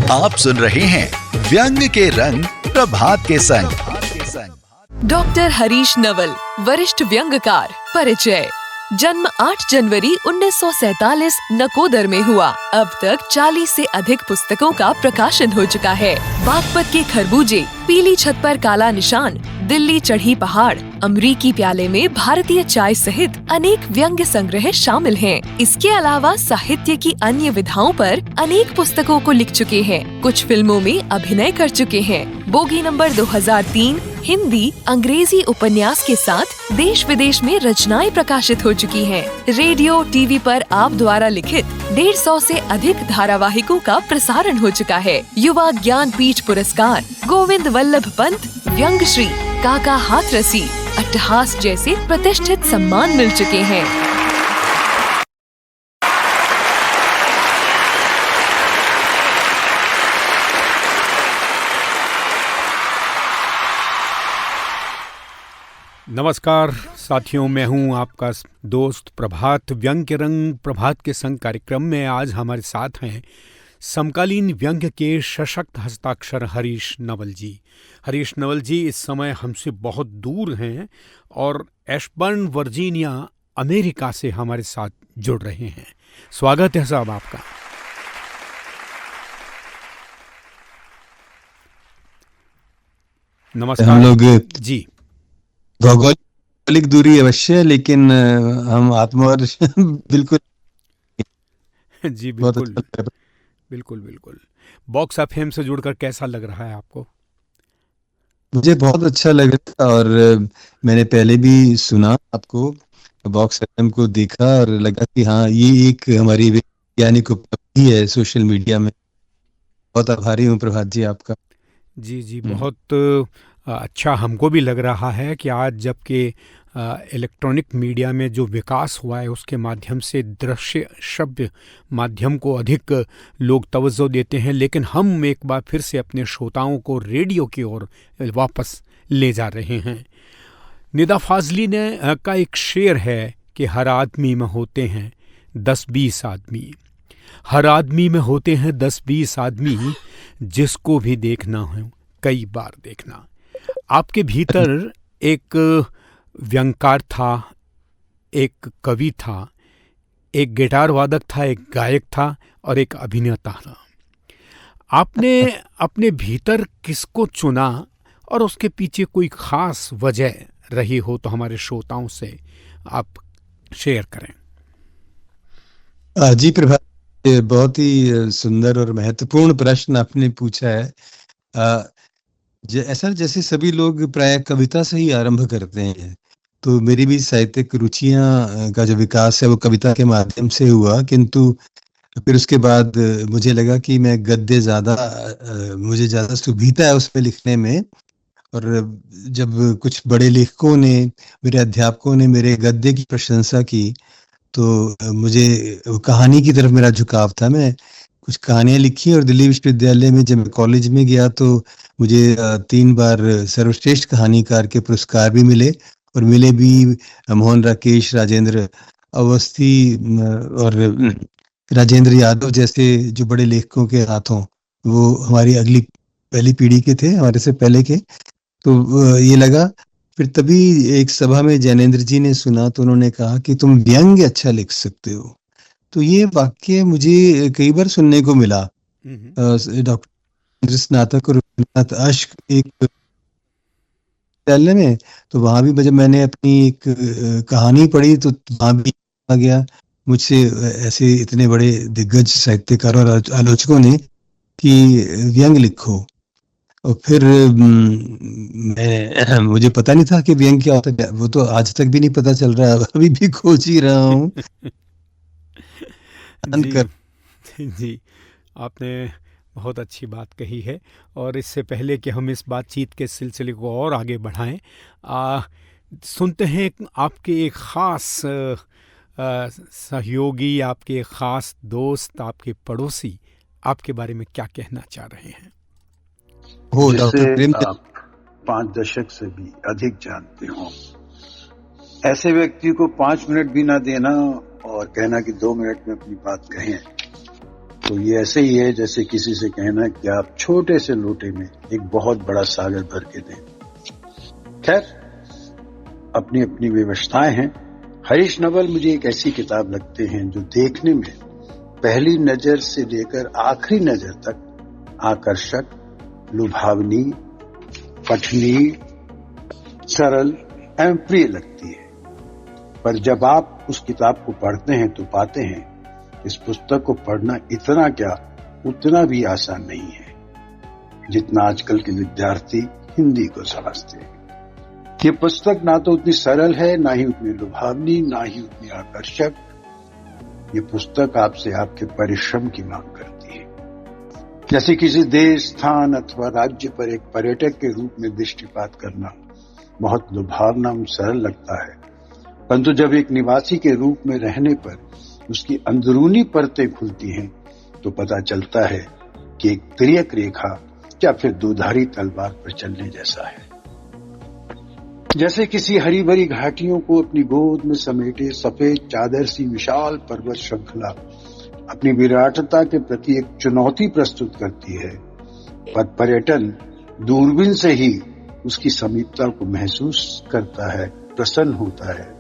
आप सुन रहे हैं व्यंग के रंग प्रभात के संग। डॉक्टर हरीश नवल, वरिष्ठ व्यंग्यकार। परिचय। जन्म 8 जनवरी 1947 नकोदर में हुआ। अब तक 40 से अधिक पुस्तकों का प्रकाशन हो चुका है। बागपत के खरबूजे, पीली छत पर काला निशान, दिल्ली चढ़ी पहाड़, अमरीकी प्याले में भारतीय चाय सहित अनेक व्यंग्य संग्रह शामिल हैं। इसके अलावा साहित्य की अन्य विधाओं पर अनेक पुस्तकों को लिख चुके हैं। कुछ फिल्मों में अभिनय कर चुके हैं। बोगी नंबर 2003 हिंदी, अंग्रेजी उपन्यास के साथ देश विदेश में रचनाएं प्रकाशित हो चुकी हैं। रेडियो, टीवी पर आप द्वारा लिखित 150 से अधिक धारावाहिकों का प्रसारण हो चुका है। युवा ज्ञान पीठ पुरस्कार, गोविंद वल्लभ पंत व्यंग्यश्री, काका हाथरसी, अट्टहास जैसे प्रतिष्ठित सम्मान मिल चुके हैं। नमस्कार साथियों, मैं हूं आपका दोस्त प्रभात। व्यंग के रंग प्रभात के संग कार्यक्रम में आज हमारे साथ हैं समकालीन व्यंग्य के सशक्त हस्ताक्षर हरीश नवल जी। हरीश नवल जी इस समय हमसे बहुत दूर हैं और एशबर्न, वर्जीनिया, अमेरिका से हमारे साथ जुड़ रहे हैं। स्वागत है साहब आपका। नमस्कार। हम लोग जी, भौगोलिक दूरी अवश्य है, लेकिन हम आत्मा बिल्कुल जी बहुत बिल्कुल अच्छा लग बिल्कुल बिल्कुल। बॉक्स एफएम से जुड़कर कैसा लग रहा है आपको? मुझे बहुत अच्छा लग रहा था और मैंने पहले भी सुना आपको, बॉक्स एफएम को देखा और लगा कि हाँ, ये एक हमारी वैज्ञानिक उपलब्धि है सोशल मीडिया में। बहुत आभारी हूँ प्रभात जी आपका। जी जी, बहुत अच्छा हमको भी लग रहा है कि आज जबकि इलेक्ट्रॉनिक मीडिया में जो विकास हुआ है उसके माध्यम से दृश्य श्रव्य माध्यम को अधिक लोग तवज्जो देते हैं, लेकिन हम एक बार फिर से अपने श्रोताओं को रेडियो की ओर वापस ले जा रहे हैं। निदा फाजली ने का एक शेर है कि हर आदमी में होते हैं 10-20 आदमी, हर आदमी में होते हैं 10-20 आदमी, जिसको भी देखना हो कई बार देखना। आपके भीतर एक व्यंग्यकार था, एक कवि था, एक गिटार वादक था, एक गायक था और एक अभिनेता था। आपने अपने भीतर किसको चुना और उसके पीछे कोई खास वजह रही हो तो हमारे श्रोताओं से आप शेयर करें। जी प्रभात, ये बहुत ही सुंदर और महत्वपूर्ण प्रश्न आपने पूछा है। ऐसा जैसे सभी लोग प्राय कविता से ही आरंभ करते हैं, तो मेरी भी साहित्यिक रुचियां का जो विकास है वो कविता के माध्यम से हुआ, किंतु फिर उसके बाद मुझे लगा कि मैं गद्य मुझे ज़्यादा सुविधा है उसमें लिखने में। और जब कुछ बड़े लेखकों ने, मेरे अध्यापकों ने मेरे गद्य की प्रशंसा की, तो मुझे कहानी की तरफ मेरा झुकाव था। मैं कुछ कहानियां लिखी और दिल्ली विश्वविद्यालय में जब मैं कॉलेज में गया तो मुझे 3 बार सर्वश्रेष्ठ कहानीकार के पुरस्कार भी मिले, और मिले भी मोहन राकेश, राजेंद्र अवस्थी और राजेंद्र यादव जैसे जो बड़े लेखकों के हाथों। वो हमारी पहली पीढ़ी के थे, हमारे से पहले के। तो ये लगा, फिर तभी एक सभा में जैनेन्द्र जी ने सुना तो उन्होंने कहा कि तुम व्यंग्य अच्छा लिख सकते हो। तो ये वाक्य मुझे कई बार सुनने को मिला। डॉक्टर स्नातक और रविन्द्रनाथ अश्क एक विद्यालय में, तो वहां भी जब मैंने अपनी एक कहानी पढ़ी तो वहां भी आ गया मुझसे ऐसे इतने बड़े दिग्गज साहित्यकारों और आलोचकों ने कि व्यंग्य लिखो। और फिर मुझे पता नहीं था कि व्यंग्य क्या होता है, वो तो आज तक भी नहीं पता चल रहा है, अभी भी खोज ही रहा हूँ। जी, आपने बहुत अच्छी बात कही है। और इससे पहले कि हम इस बातचीत के सिलसिले को और आगे बढ़ाएं, सुनते हैं आपके एक ख़ास सहयोगी, आपके ख़ास दोस्त, आपके पड़ोसी आपके बारे में क्या कहना चाह रहे हैं। जिसे आप 5 दशक से भी अधिक जानते हो, ऐसे व्यक्ति को 5 मिनट भी ना देना और कहना कि 2 मिनट में अपनी बात कहें, तो ये ऐसे ही है जैसे किसी से कहना कि आप छोटे से लोटे में एक बहुत बड़ा सागर भर के दें। खैर, अपनी अपनी व्यवस्थाएं हैं। हरीश नवल मुझे एक ऐसी किताब लगते हैं जो देखने में पहली नजर से लेकर आखिरी नजर तक आकर्षक, लुभावनी, पठनीय, सरल एवं प्रिय लगती है। पर जब आप उस किताब को पढ़ते हैं तो पाते हैं इस पुस्तक को पढ़ना इतना क्या उतना भी आसान नहीं है जितना आजकल के विद्यार्थी हिंदी को समझते हैं। ये पुस्तक ना तो उतनी सरल है, ना ही उतनी लुभावनी, ना ही उतनी आकर्षक। ये पुस्तक आपसे आपके परिश्रम की मांग करती है। जैसे किसी देश, स्थान अथवा राज्य पर एक पर्यटक के रूप में दृष्टिपात करना बहुत लुभावना और सरल लगता है, परंतु जब एक निवासी के रूप में रहने पर उसकी अंदरूनी परतें खुलती हैं तो पता चलता है कि एक तिर्यक रेखा या फिर दुधारी तलवार पर चलने जैसा है। जैसे किसी हरी भरी घाटियों को अपनी गोद में समेटे सफेद चादर सी विशाल पर्वत श्रृंखला अपनी विराटता के प्रति एक चुनौती प्रस्तुत करती है, पर पर्यटन दूरबीन से ही उसकी समीपता को महसूस करता है, प्रसन्न होता है।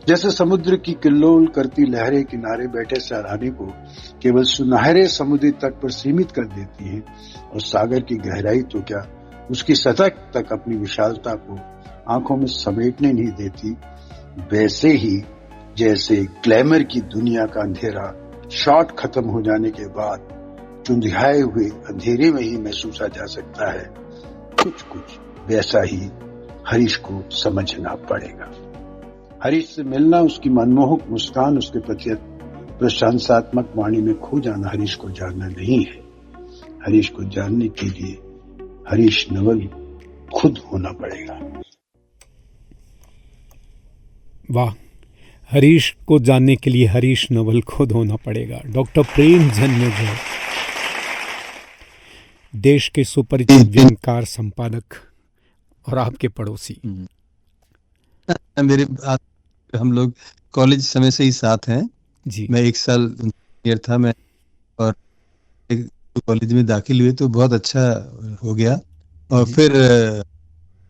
जैसे समुद्र की किल्लोल करती लहरें किनारे बैठे सैलानी को केवल सुनहरे समुद्री तट पर सीमित कर देती हैं और सागर की गहराई तो क्या उसकी सतह तक अपनी विशालता को आंखों में समेटने नहीं देती, वैसे ही जैसे ग्लैमर की दुनिया का अंधेरा शॉट खत्म हो जाने के बाद चुंधियाए हुए अंधेरे में ही महसूसा जा सकता है, कुछ वैसा ही हरीश को समझना पड़ेगा। हरीश से मिलना, उसकी मनमोहक मुस्कान, उसके प्रति प्रशंसात्मक वाणी में खो जाना हरीश को जानना नहीं है। हरीश को जानने के लिए हरीश नवल खुद होना पड़ेगा। वाह, हरीश को जानने के लिए हरीश नवल खुद होना पड़ेगा। डॉक्टर प्रेम जन्मेजय, देश के सुपरिचित व्यंग्यकार, संपादक और आपके पड़ोसी। मेरे हम लोग कॉलेज समय से ही साथ हैं जी। मैं 1 साल सीनियर था मैं, और कॉलेज में दाखिल हुए तो बहुत अच्छा हो गया और फिर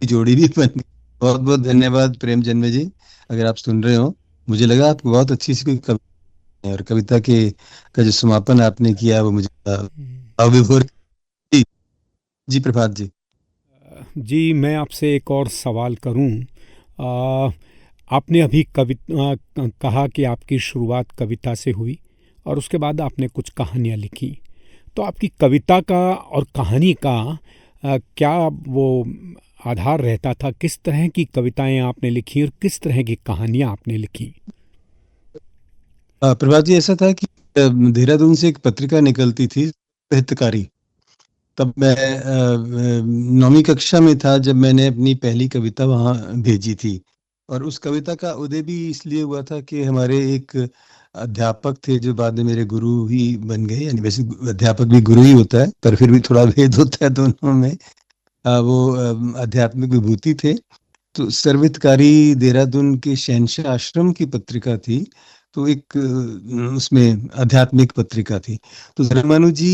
जोड़ी भी बन गई। बहुत बहुत धन्यवाद प्रेम जन्मे जी, अगर आप सुन रहे हो। मुझे लगा आपको बहुत अच्छी सी कोई कविता और कविता का जो समापन आपने किया वो मुझे अभिभूत। जी प्रभात जी। जी, मैं आपसे एक और सवाल करूं। आपने अभी कहा कि आपकी शुरुआत कविता से हुई और उसके बाद आपने कुछ कहानियां लिखी, तो आपकी कविता का और कहानी का क्या वो आधार रहता था? किस तरह की कविताएं आपने लिखी और किस तरह की कहानियां आपने लिखी? प्रभात जी, ऐसा था कि देहरादून से एक पत्रिका निकलती थी, हितकारी। तब मैं 9वीं कक्षा में था जब मैंने अपनी पहली कविता वहां भेजी थी। और उस कविता का उदय भी इसलिए हुआ था कि हमारे एक अध्यापक थे जो बाद में मेरे गुरु ही बन गए। यानी वैसे अध्यापक भी गुरु ही होता है, पर फिर भी थोड़ा भेद होता है दोनों में। वो आध्यात्मिक विभूति थे। तो सर्वहितकारी देहरादून के शहंशाह आश्रम की पत्रिका थी, तो एक उसमें आध्यात्मिक पत्रिका थी। तो धर्मानु जी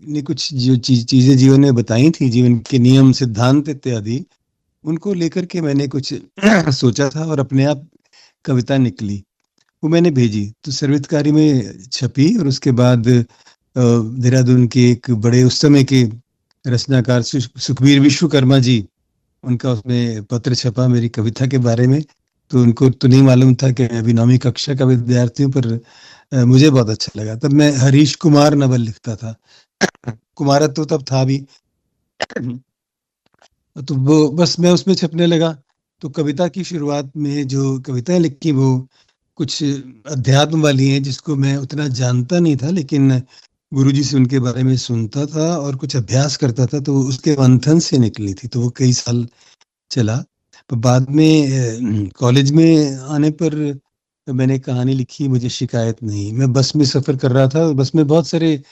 ने कुछ जो चीजें जीवन में बताई थी, जीवन के नियम, सिद्धांत इत्यादि, उनको लेकर के मैंने कुछ सोचा था और अपने आप कविता निकली, वो मैंने भेजी। तो सर्वहितकारी में छपी और उसके बाद देहरादून के एक बड़े उस समय के रचनाकार सुखबीर विश्वकर्मा जी, उनका उसमें पत्र छपा मेरी कविता के बारे में। तो उनको तो नहीं मालूम था कि मैं अभी 9वीं कक्षा का विद्यार्थी हूँ, पर मुझे बहुत अच्छा लगा। तब मैं हरीश कुमार नवल लिखता था, कुमारत्व तो तब था भी। तो वो बस मैं उसमें छपने लगा। तो कविता की शुरुआत में जो कविताएं लिखी वो कुछ अध्यात्म वाली हैं, जिसको मैं उतना जानता नहीं था, लेकिन गुरुजी से उनके बारे में सुनता था और कुछ अभ्यास करता था, तो उसके मंथन से निकली थी। तो वो कई साल चला। तो बाद में कॉलेज में आने पर मैंने कहानी लिखी, मुझे शिकायत नहीं। मैं बस में सफर कर रहा था, बस में बहुत सारे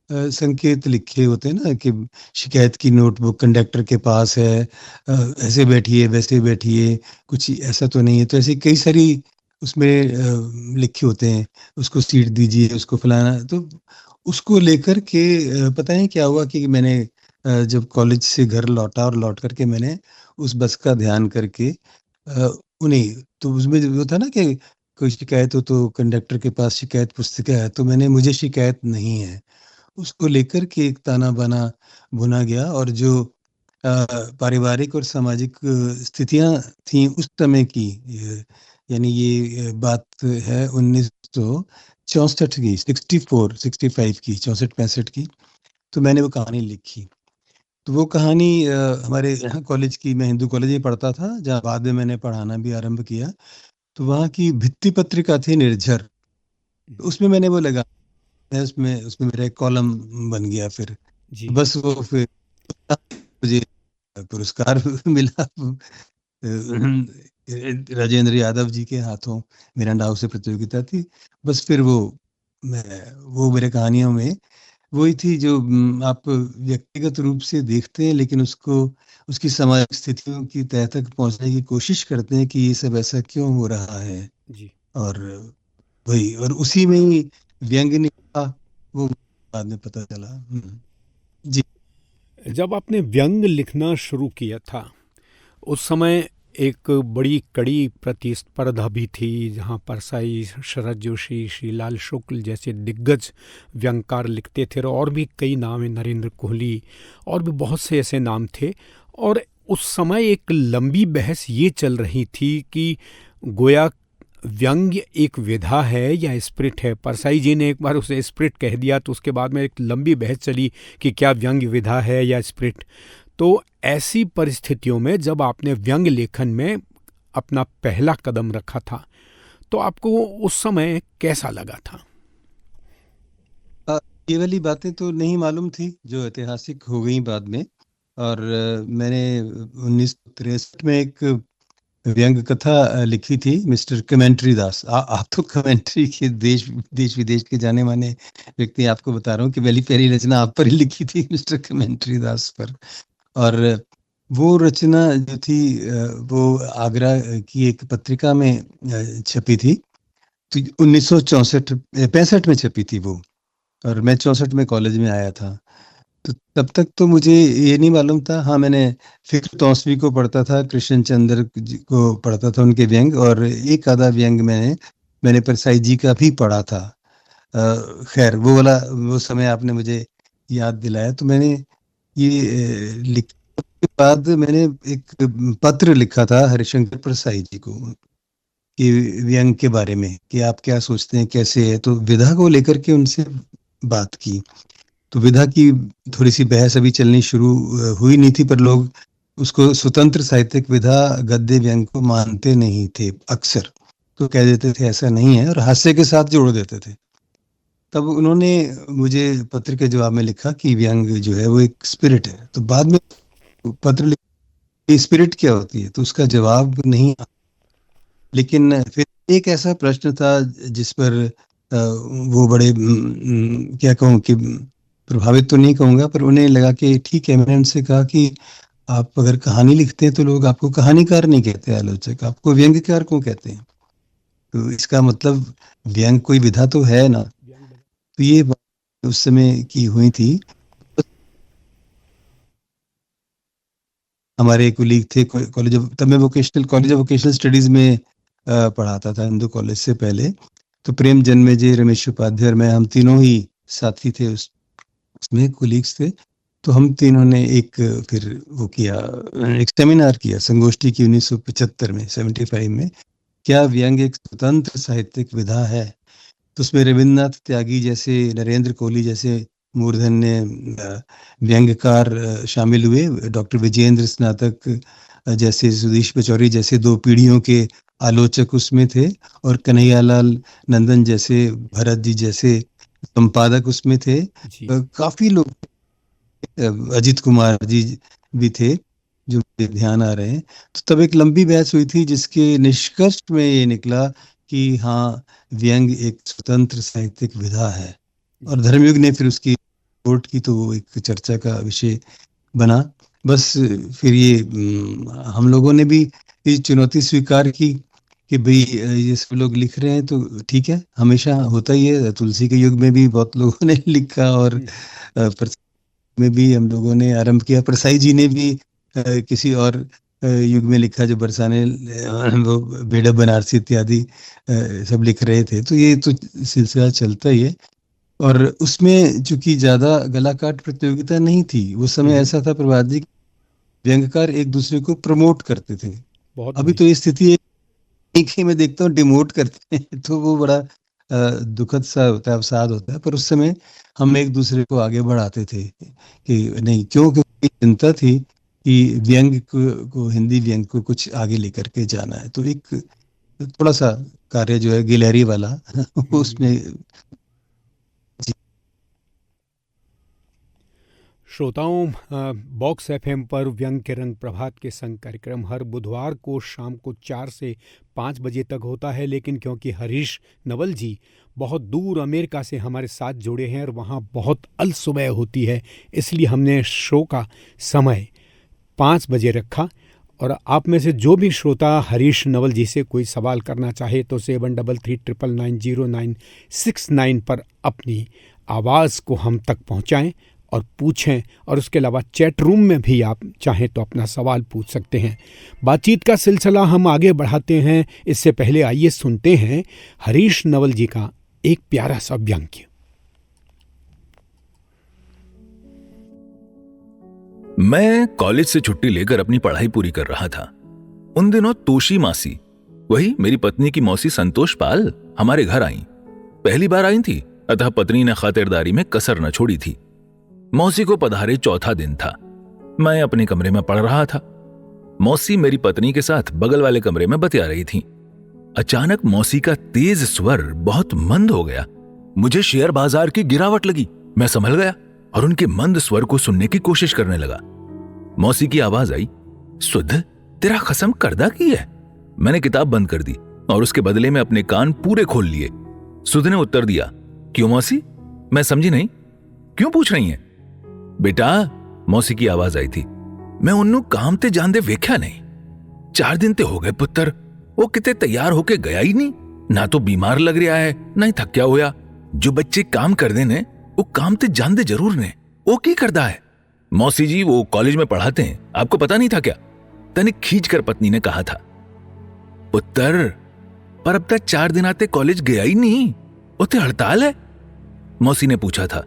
संकेत लिखे होते हैं ना, कि शिकायत की नोटबुक कंडक्टर के पास है, ऐसे बैठिए वैसे बैठिए, कुछ ऐसा तो नहीं है। तो ऐसे कई सारी उसमें लिखे होते हैं, उसको सीट दीजिए, उसको फलाना। तो उसको लेकर के पता नहीं क्या हुआ कि मैंने जब कॉलेज से घर लौटा और लौट करके मैंने उस बस का ध्यान करके उन्हें, तो उसमें जो था ना कि कोई शिकायत हो तो कंडक्टर के पास शिकायत पुस्तिका है, तो मैंने मुझे शिकायत नहीं है उसको लेकर के एक ताना बाना बुना गया। और जो पारिवारिक और सामाजिक स्थितियां थी उस समय की, यानी ये बात है 1964 की, 65 की, 64-65 की। तो मैंने वो कहानी लिखी। तो वो कहानी हमारे यहाँ कॉलेज की, मैं हिंदू कॉलेज में पढ़ता था जहाँ बाद में मैंने पढ़ाना भी आरंभ किया। तो वहाँ की भित्ति पत्रिका थी निर्झर, तो उसमें मैंने वो लगा, उसमें उसमें मेरा एक कॉलम बन गया। फिर जी। बस वो फिर मुझे पुरस्कार मिला राजेंद्र यादव जी के हाथों, मेरा नाव से प्रतियोगिता थी। बस फिर वो मेरे कहानियों में वही थी जो आप व्यक्तिगत रूप से देखते हैं, लेकिन उसको उसकी सामाजिक स्थितियों की तह तक पहुंचने की कोशिश करते हैं कि ये सब ऐसा क्यों हो रहा है। जी। और वही, और उसी में ही व्यंग निकला, वो बाद में पता चला। जी। जब आपने व्यंग लिखना शुरू किया था उस समय एक बड़ी कड़ी प्रतिस्पर्धा भी थी, जहाँ परसाई, शरद जोशी, श्रीलाल शुक्ल जैसे दिग्गज व्यंगकार लिखते थे, और भी कई नाम हैं, नरेंद्र कोहली, और भी बहुत से ऐसे नाम थे। और उस समय एक लंबी बहस ये चल रही थी कि गोया व्यंग्य एक विधा है या स्प्रिट है। परसाई जी ने एक बार उसे स्प्रिट कह दिया, तो उसके बाद में एक लंबी बहस चली कि क्या व्यंग्य विधा है या स्प्रिट। तो ऐसी परिस्थितियों में जब आपने व्यंग लेखन में अपना पहला कदम रखा था, तो आपको उस समय कैसा लगा था? ये वाली बातें तो नहीं मालूम थी जो ऐतिहासिक हो गई बाद में। और मैंने 1963 में एक व्यंग कथा लिखी थी, मिस्टर कमेंट्री दास। आप तो कमेंट्री के देश देश विदेश के जाने माने व्यक्ति, आपको बता रहा हूँ कि पहली पहली रचना आप पर ही लिखी थी, मिस्टर कमेंट्री दास पर। और वो रचना जो थी वो आगरा की एक पत्रिका में छपी थी। तो 1964-65 में छपी थी वो, और मैं 64 में कॉलेज में आया था। तो तब तक तो मुझे ये नहीं मालूम था। हाँ, मैंने फिक्र तौसवी को पढ़ता था, कृष्ण चंद्र जी को पढ़ता था, उनके व्यंग, और एक आधा व्यंग मैंने परसाई जी का भी पढ़ा था। खैर वो समय आपने मुझे याद दिलाया, तो मैंने ये लिखने के बाद मैंने एक पत्र लिखा था हरिशंकर परसाई जी को कि व्यंग के बारे में, कि आप क्या सोचते हैं, कैसे है। तो विधा को लेकर के उनसे बात की। तो विधा की थोड़ी सी बहस अभी चलनी शुरू हुई नहीं थी, पर लोग उसको स्वतंत्र साहित्यिक विधा गद्य व्यंग को मानते नहीं थे अक्सर, तो कह देते थे ऐसा नहीं है, और हास्य के साथ जोड़ देते थे। तब उन्होंने मुझे पत्र के जवाब में लिखा कि व्यंग जो है वो एक स्पिरिट है। तो बाद में पत्र लिखा स्पिरिट क्या होती है, तो उसका जवाब नहीं। लेकिन फिर एक ऐसा प्रश्न था जिस पर वो बड़े क्या कहूँ कि प्रभावित तो नहीं कहूँगा, पर उन्हें लगा कि ठीक है। मैंने उनसे कहा कि आप अगर कहानी लिखते हैं तो लोग आपको कहानीकार नहीं कहते, आलोचक, आपको व्यंग्यकार क्यों कहते हैं? तो इसका मतलब व्यंग कोई विधा तो है ना। तो ये बात उस समय की हुई थी। हमारे कुलीग थे कॉलेज ऑफ, तब मैं कॉलेज ऑफ वोकेशनल स्टडीज में पढ़ाता था हिंदू कॉलेज से पहले। तो प्रेम जन्मेजय, रमेश उपाध्याय और मैं, हम तीनों ही साथी थे, उसमें कुलीग्स थे। तो हम तीनों ने फिर वो किया, एक सेमिनार किया, संगोष्ठी की 1975 में, 75 में, क्या व्यंग एक स्वतंत्र साहित्यिक विधा है। तो उसमें रविन्द्रनाथ त्यागी जैसे, नरेंद्र कोहली जैसे मूर्धन्य व्यंग्यकार शामिल हुए, डॉक्टर विजेंद्र स्नातक जैसे, सुधीश पचौरी जैसे 2 पीढ़ियों के आलोचक उसमें थे, और कन्हैयालाल नंदन जैसे, भरत जी जैसे संपादक उसमें थे। काफी लोग, अजित कुमार जी भी थे जो मुझे ध्यान आ रहे हैं। तो तब एक लंबी बहस हुई थी जिसके निष्कर्ष में ये निकला कि हाँ, व्यंग एक स्वतंत्र साहित्यिक विधा है। और धर्मयुग ने फिर उसकी रिपोर्ट की, तो वो एक चर्चा का विषय बना। बस फिर ये हम लोगों ने भी ये चुनौती स्वीकार की कि भाई ये सब लोग लिख रहे हैं तो ठीक है, हमेशा होता ही है। तुलसी के युग में भी बहुत लोगों ने लिखा, और में भी हम लोगों ने आरंभ किया। परसाई जी ने भी किसी और युग में लिखा, जो बरसाने वो बेड़ा बनारसी इत्यादि सब लिख रहे थे। तो ये तो सिलसिला चलता ही है। और उसमें चूंकि ज्यादा गला काट प्रतियोगिता नहीं थी उस समय, ऐसा था प्रभात जी, व्यंग्यकार एक दूसरे को प्रमोट करते थे। बहुत अभी तो ये स्थिति है, एक ही मैं देखता हूँ डिमोट करते हैं, तो वो बड़ा दुखद सा होता है, अवसाद होता है। पर उस समय हम एक दूसरे को आगे बढ़ाते थे कि नहीं, क्योंकि चिंता थी कि व्यंग को हिंदी व्यंग को कुछ आगे लेकर के जाना है। तो एक थोड़ा सा कार्य जो है गिलहरी वाला उसमें। श्रोताओं, बॉक्स एफएम पर व्यंग के रंग प्रभात के संग कार्यक्रम हर बुधवार को शाम को 4 से 5 बजे तक होता है। लेकिन क्योंकि हरीश नवल जी बहुत दूर अमेरिका से हमारे साथ जुड़े हैं और वहाँ बहुत अलसुबह होती है, इसलिए हमने शो का समय 5 बजे रखा। और आप में से जो भी श्रोता हरीश नवल जी से कोई सवाल करना चाहे तो 73390969 पर अपनी आवाज़ को हम तक पहुँचाएँ और पूछें। और उसके अलावा चैट रूम में भी आप चाहें तो अपना सवाल पूछ सकते हैं। बातचीत का सिलसिला हम आगे बढ़ाते हैं। इससे पहले आइए सुनते हैं हरीश नवल जी का एक प्यारा सा व्यंग्य। मैं कॉलेज से छुट्टी लेकर अपनी पढ़ाई पूरी कर रहा था। उन दिनों तोशी मासी, वही मेरी पत्नी की मौसी संतोष पाल, हमारे घर आई। पहली बार आई थी, अतः पत्नी ने खातिरदारी में कसर न छोड़ी थी। मौसी को पधारे चौथा दिन था। मैं अपने कमरे में पढ़ रहा था। मौसी मेरी पत्नी के साथ बगल वाले कमरे में बतिया रही थी। अचानक मौसी का तेज स्वर बहुत मंद हो गया। मुझे शेयर बाजार की गिरावट लगी। मैं संभल गया और उनके मंद स्वर को सुनने की कोशिश करने लगा। मौसी की आवाज आई, सुध, तेरा खसम करदा की है? मैंने किताब बंद कर दी और उसके बदले में अपने कान पूरे खोल लिए। सुध ने उत्तर दिया, क्यों मौसी? मैं समझी नहीं, क्यों पूछ रही हैं? बेटा, मौसी की आवाज आई थी, मैं उन्नू काम ते जांदे वेख्या नहीं। 4 दिन ते हो गए पुत्र, वो किते तैयार होके गया ही नहीं। ना तो बीमार लग रहा है, ना ही थक्या होया। जो बच्चे काम कर दे ने वो काम ते जांदे जरूर ने। वो की करदा है? मौसी जी, वो कॉलेज में पढ़ाते हैं, आपको पता नहीं था क्या? तनिक खींच कर पत्नी ने कहा था। पुत्र, पर अब तक 4 दिन आते कॉलेज गया ही नहीं। उते हड़ताल है? मौसी ने पूछा था।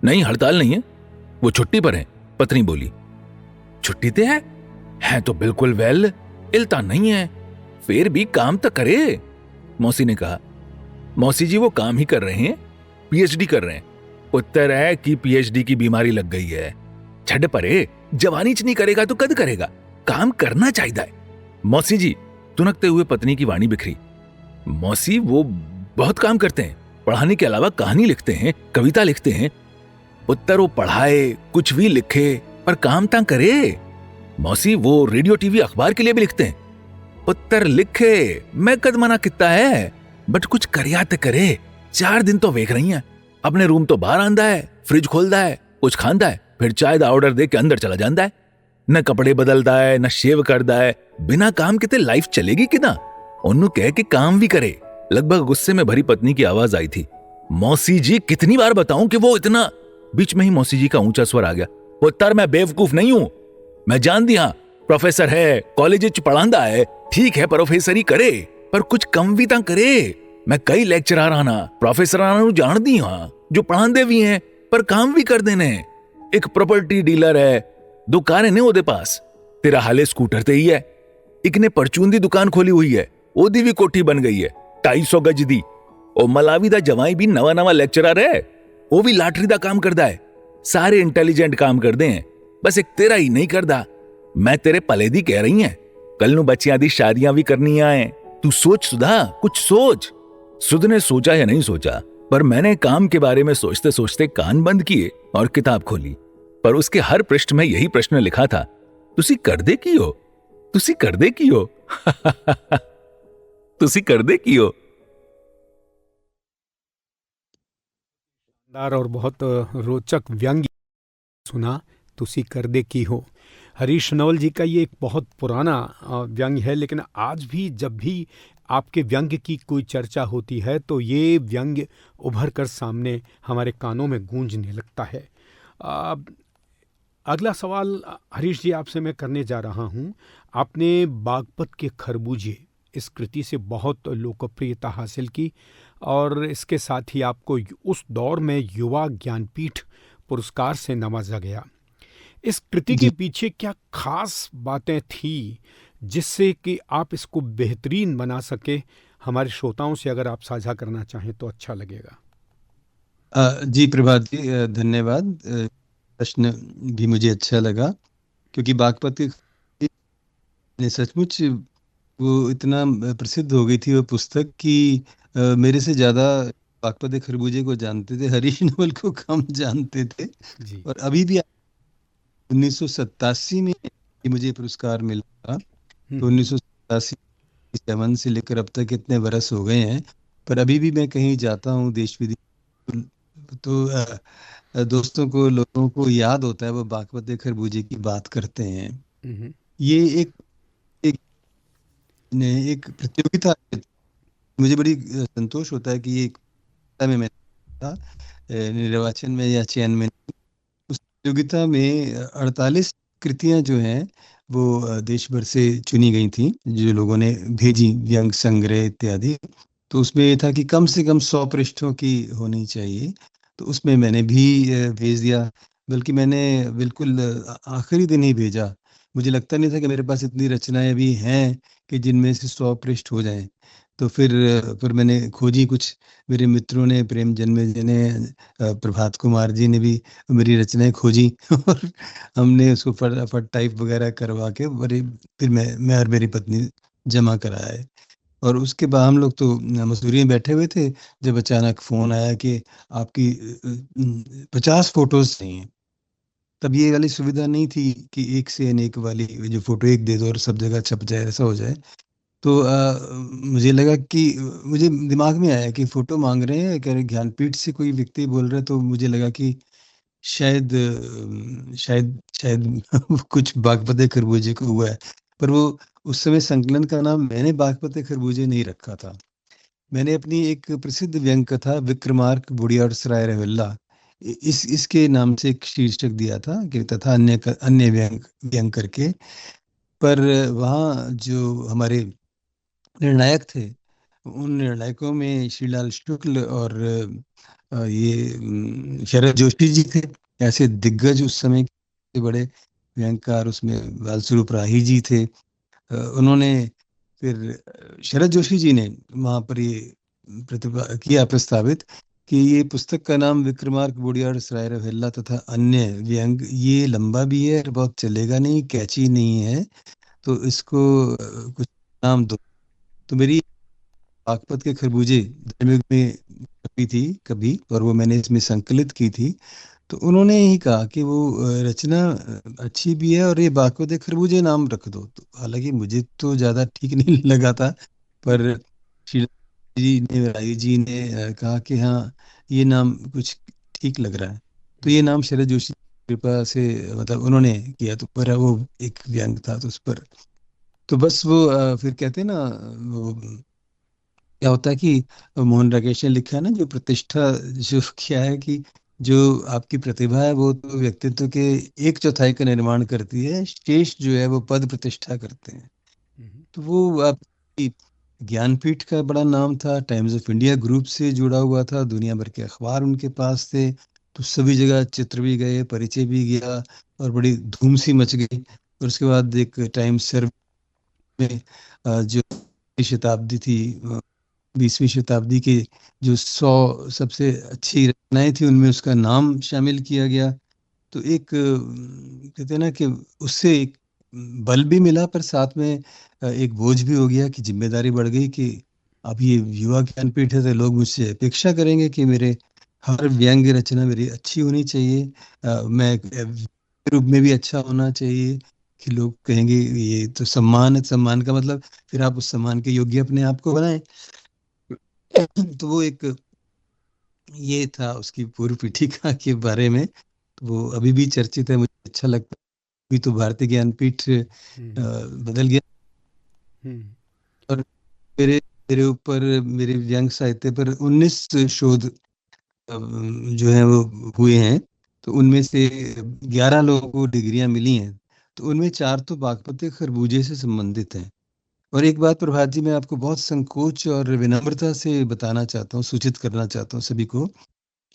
नहीं, हड़ताल नहीं है, वो छुट्टी पर है, पत्नी बोली। छुट्टी ते है तो बिल्कुल वेल, इल्ता नहीं है, फिर भी काम तो करे, मौसी ने कहा। मौसी जी, वो काम ही कर रहे हैं, पीएचडी कर रहे हैं। उत्तर है कि पीएचडी की बीमारी लग गई है। छड़ परे, जवानी च नहीं करेगा तो कद करेगा, काम करना चाहिए। मौसी जी, तुनकते हुए पत्नी की वाणी बिखरी। मौसी, वो बहुत काम करते हैं, पढ़ाने के अलावा कहानी लिखते हैं, कविता लिखते हैं। उत्तर, वो पढ़ाए, कुछ भी लिखे, पर काम ता करे। मौसी, वो रेडियो टीवी अखबार के लिए भी लिखते हैं। उत्तर, लिखे, मैं कद मना कितना है, बट कुछ करिया ते करे। 4 दिन तो वेख रही हैं, अपने रूम तो बाहर आंदा है, फ्रिज खोलदा है, कुछ खांदा है, फिर चाय दा ऑर्डर दे के अंदर चला जाता है। न कपड़े बदलता है, न शेव करता है। बिना काम के ते लाइफ चलेगी किना? उन्नु कह के काम भी करे। लगभग गुस्से में भरी पत्नी की आवाज आई थी। मौसी जी, कितनी बार बताऊं कि वो इतना। बीच में ही मौसी जी का ऊंचा स्वर आ गया। उत्तर, मैं बेवकूफ नहीं हूं, मैं जान दिया, प्रोफेसर है, कॉलेज च पढ़ांदा है, ठीक है, प्रोफेसरी करे, पर कुछ कम भी ता करे। मैं कई लेक्चरार आना, प्रोफेसर आना जान दी हां, जो पढ़ांदे भी हैं, पर काम भी कर देने। एक प्रॉपर्टी डीलर है, 2 कारें ने ओदे पास। तेरा हाले स्कूटर ते ही है। एक ने परचून दी दुकान खोली हुई है, ओदी भी कोठी बन गई है, 250 गज दी। ओ मलावी दा जवाई भी नवा लेक्चरर है, वो भी लाटरी दा काम करदा है। सारे इंटेलिजेंट काम करदे हैं, बस एक तेरा ही नहीं करदा। मैं तेरे पले दी कह रही हैं, कल नू बच्चियां दी शादियां भी करनियां हैं। तू सोच सुधा, कुछ सोच। सुध ने सोचा या नहीं सोचा, पर मैंने काम के बारे में सोचते सोचते कान बंद किए और किताब खोली। पर उसके हर पृष्ठ में यही प्रश्न लिखा था, तुसी कर दे की हो, तुसी कर दे की हो। तुसी कर दे की हो। और बहुत रोचक व्यंग्य सुना, तुसी कर दे की हो। हरीश नवल जी का ये एक बहुत पुराना व्यंग्य है, लेकिन आज भी जब भी आपके व्यंग्य की कोई चर्चा होती है तो ये व्यंग्य उभर कर सामने हमारे कानों में गूंजने लगता है। आ, अगला सवाल हरीश जी आपसे मैं करने जा रहा हूँ। आपने बागपत के खरबूजे इस कृति से बहुत लोकप्रियता हासिल की और इसके साथ ही आपको उस दौर में युवा ज्ञानपीठ पुरस्कार से नवाजा गया। इस कृति के जी पीछे क्या खास बातें थी जिससे कि आप इसको बेहतरीन बना सके? हमारे श्रोताओं से अगर आप साझा करना चाहें तो अच्छा लगेगा। जी प्रभात जी, धन्यवाद। प्रश्न भी मुझे अच्छा लगा, क्योंकि बागपत के ने सचमुच वो इतना प्रसिद्ध हो गई थी वो पुस्तक कि मेरे से ज़्यादा बागपत के खरबूजे को जानते थे, हरीश नवल को कम जानते थे। जी। और अभी भी 1987 में ये मुझे पुरस्कार मिला था। हम्म, तो 1987 से लेकर अब तक इतने बरस हो गए हैं, पर अभी भी मैं कहीं जाता हूँ देश विदेश, तो दोस्तों को, लोगों को याद होता है, वो बागपत खरबूजे की बात करते हैं। हम्म, ये एक एक, एक प्रतियोगिता है। मुझे बड़ी संतोष होता है कि ये एक प्रतियोगिता में मैं था, निर्वाचन में या चयन में। उस प्रतियोगिता में 48 कृतियां जो हैं वो देश भर से चुनी गई थी, जो लोगों ने भेजी, व्यंग संग्रह इत्यादि। तो उसमें ये था कि कम से कम 100 पृष्ठों की होनी चाहिए। तो उसमें मैंने भी भेज दिया, बल्कि मैंने बिल्कुल आखिरी दिन ही भेजा। मुझे लगता नहीं था कि मेरे पास इतनी रचनाएं भी हैं कि जिनमें से 100 पृष्ठ हो जाएं। तो फिर मैंने खोजी, कुछ मेरे मित्रों ने, प्रेम जन्मेजय ने, प्रभात कुमार जी ने भी मेरी रचनाएं खोजी और हमने उसको फटाफट टाइप वगैरह करवा के बड़ी, फिर मैं और मेरी पत्नी जमा कराए। और उसके बाद हम लोग तो मसूरी में बैठे हुए थे, जब अचानक फोन आया कि आपकी 50 फोटोज चाहिए। तब ये वाली सुविधा नहीं थी कि एक से अनेक वाली, जो फोटो एक दे दो और सब जगह छप जाए, ऐसा हो जाए। तो मुझे लगा कि मुझे दिमाग में आया कि फोटो मांग रहे हैं, कह रहे ज्ञानपीठ से कोई व्यक्ति बोल रहा है। तो मुझे लगा कि शायद शायद कुछ बागपत खरबूजे को हुआ है। पर वो उस समय संकलन का नाम मैंने बागपत खरबूजे नहीं रखा था। मैंने अपनी एक प्रसिद्ध व्यंग कथा विक्रमार्क बुढ़िया और सराय रविल्ला, इसके नाम से एक शीर्षक दिया था कि तथा अन्य व्यंग व्यंग करके। पर वहाँ जो हमारे निर्णायक थे, उन निर्णायकों में श्रीलाल शुक्ल और ये शरद जोशी जी थे। ऐसे दिग्गज उस समय के बड़े व्यंगकार, उसमें बालस्वरूप राही जी थे। उन्होंने फिर शरद जोशी जी ने वहाँ पर ये प्रतिभा किया प्रस्तावित कि ये पुस्तक का नाम विक्रमार्क बुढ़िया सराय रविल्ला तथा अन्य व्यंग, ये लंबा भी है और बहुत चलेगा नहीं, कैची नहीं है, तो इसको कुछ नाम दो। तो मेरी बागपत के खरबूजे दैनिक में छपी थी कभी, और वो मैंने इसमें संकलित की थी। तो उन्होंने ही कहा कि वो रचना अच्छी भी है और ये बागपत के खरबूजे नाम रख दो। तो हालांकि मुझे तो ज़्यादा ठीक नहीं लगा था, पर श्री जी ने, राय जी ने कहा कि हाँ, ये नाम कुछ ठीक लग रहा है। तो ये नाम शरद जोशी की कृपा से, मतलब उन्होंने किया। तो पर वो एक व्यंग था, तो उस पर तो बस वो फिर कहते हैं ना, वो क्या होता है कि मोहन राकेश ने लिखा है ना, जो प्रतिष्ठा, जो क्या है कि जो आपकी प्रतिभा है वो तो व्यक्तित्व के 1/4 का निर्माण करती है, शेष जो है वो पद प्रतिष्ठा करते हैं। हम्म, तो वो आपकी ज्ञानपीठ का बड़ा नाम था, टाइम्स ऑफ इंडिया ग्रुप से जुड़ा हुआ था, दुनिया भर के अखबार उनके पास थे। तो सभी जगह चित्र भी गए, परिचय भी गया, और बड़ी धूम सी मच गई। और उसके बाद एक टाइम्स सर्वे में जो शताब्दी थी, 20वीं शताब्दी के जो 100 सबसे अच्छी रचनाएं थी, उनमें उसका नाम शामिल किया गया। तो एक कहते हैं ना कि उससे एक बल भी मिला, पर साथ में एक बोझ भी हो गया कि जिम्मेदारी बढ़ गई कि अब ये युवा ज्ञानपीठ है, तो लोग मुझसे अपेक्षा करेंगे कि मेरे हर व्यंग रचना मेरी अच्छी होनी चाहिए, मैं रूप में भी अच्छा होना चाहिए, कि लोग कहेंगे ये तो सम्मान है। सम्मान का मतलब फिर आप उस सम्मान के योग्य अपने आप को बनाएं। तो वो एक, ये था उसकी पूर्व पीठिका के बारे में। तो वो अभी भी चर्चित है, मुझे अच्छा लगता है। अभी तो भारतीय ज्ञानपीठ हम्म, बदल गया। हम्म, और मेरे मेरे ऊपर, मेरे व्यंग साहित्य पर 19 शोध जो है वो हुए हैं। तो उनमें से 11 लोगों को डिग्रियां मिली हैं। तो उनमें 4 तो बागपत खरबूजे से संबंधित हैं। और एक बात प्रभात जी, मैं आपको बहुत संकोच और विनम्रता से बताना चाहता हूँ, सूचित करना चाहता हूँ सभी को,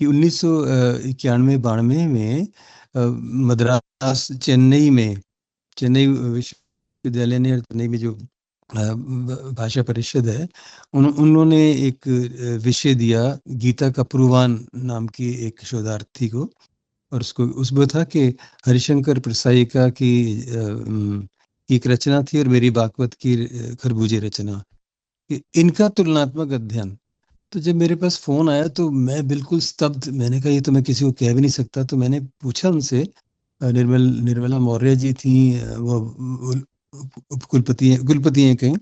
कि 1991-92 में मद्रास, चेन्नई विश्वविद्यालय ने, चेन्नई में जो भाषा परिषद है, उन्होंने एक विषय दिया गीता कपूरवान नाम की एक शोधार्थी को। और उसको उसमें था कि हरिशंकर प्रसाईका की एक रचना थी और मेरी बागवत की खरबूजे रचना, इनका तुलनात्मक अध्ययन। तो जब मेरे पास फोन आया तो मैं बिल्कुल स्तब्ध। मैंने कहा ये तो मैं किसी को कह भी नहीं सकता। तो मैंने पूछा उनसे, निर्मला मौर्य जी थी, वो कुलपति हैं कहीं।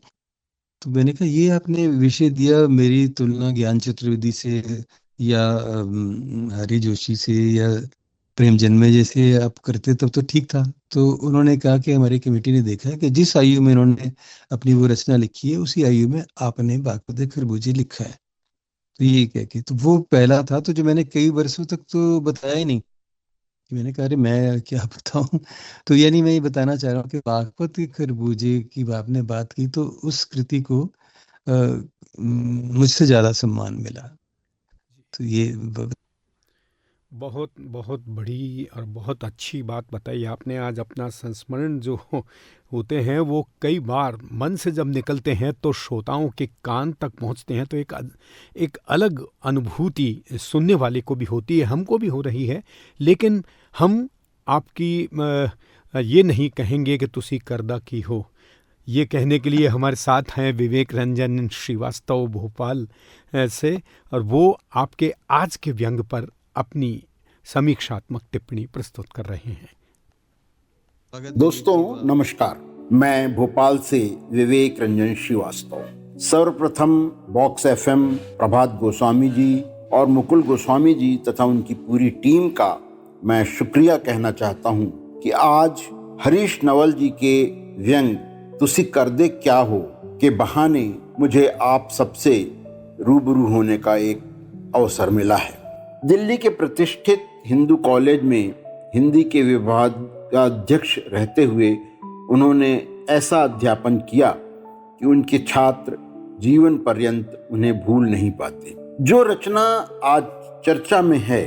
तो मैंने कहा ये आपने विषय दिया, मेरी तुलना ज्ञान चतुर्वेदी से या हरि जोशी से या प्रेम जन्मे जैसे आप करते तब तो ठीक था। तो उन्होंने कहा कि हमारी कमेटी ने देखा है कि जिस आयु में उन्होंने अपनी वो रचना लिखी है, उसी आयु में आपने बागपत खरबूजे लिखा है। तो ये कह के, तो वो पहला था। तो जो मैंने कई वर्षों तक तो बताया ही नहीं, कि मैंने कहा अरे मैं क्या बताऊं। तो यानी मैं ये बताना चाह रहा हूँ कि बागपत खरबूजे की आपने बात की, तो उस कृति को मुझसे ज्यादा सम्मान मिला। तो ये बहुत बहुत बड़ी और बहुत अच्छी बात बताई आपने। आज अपना संस्मरण जो होते हैं वो कई बार मन से जब निकलते हैं तो श्रोताओं के कान तक पहुंचते हैं, तो एक अलग अनुभूति सुनने वाले को भी होती है, हमको भी हो रही है। लेकिन हम आपकी ये नहीं कहेंगे कि तुसी करदा की हो। ये कहने के लिए हमारे साथ हैं विवेक रंजन श्रीवास्तव भोपाल से, और वो आपके आज के व्यंग पर अपनी समीक्षात्मक टिप्पणी प्रस्तुत कर रहे हैं। दोस्तों नमस्कार, मैं भोपाल से विवेक रंजन श्रीवास्तव। सर्वप्रथम बॉक्स एफएम, प्रभात गोस्वामी जी और मुकुल गोस्वामी जी तथा उनकी पूरी टीम का मैं शुक्रिया कहना चाहता हूं कि आज हरीश नवल जी के व्यंग तुसी कर दे क्या हो के बहाने मुझे आप सबसे रूबरू होने का एक अवसर मिला है। दिल्ली के प्रतिष्ठित हिंदू कॉलेज में हिंदी के विभाग का अध्यक्ष रहते हुए उन्होंने ऐसा अध्यापन किया कि उनके छात्र जीवन पर्यंत उन्हें भूल नहीं पाते। जो रचना आज चर्चा में है,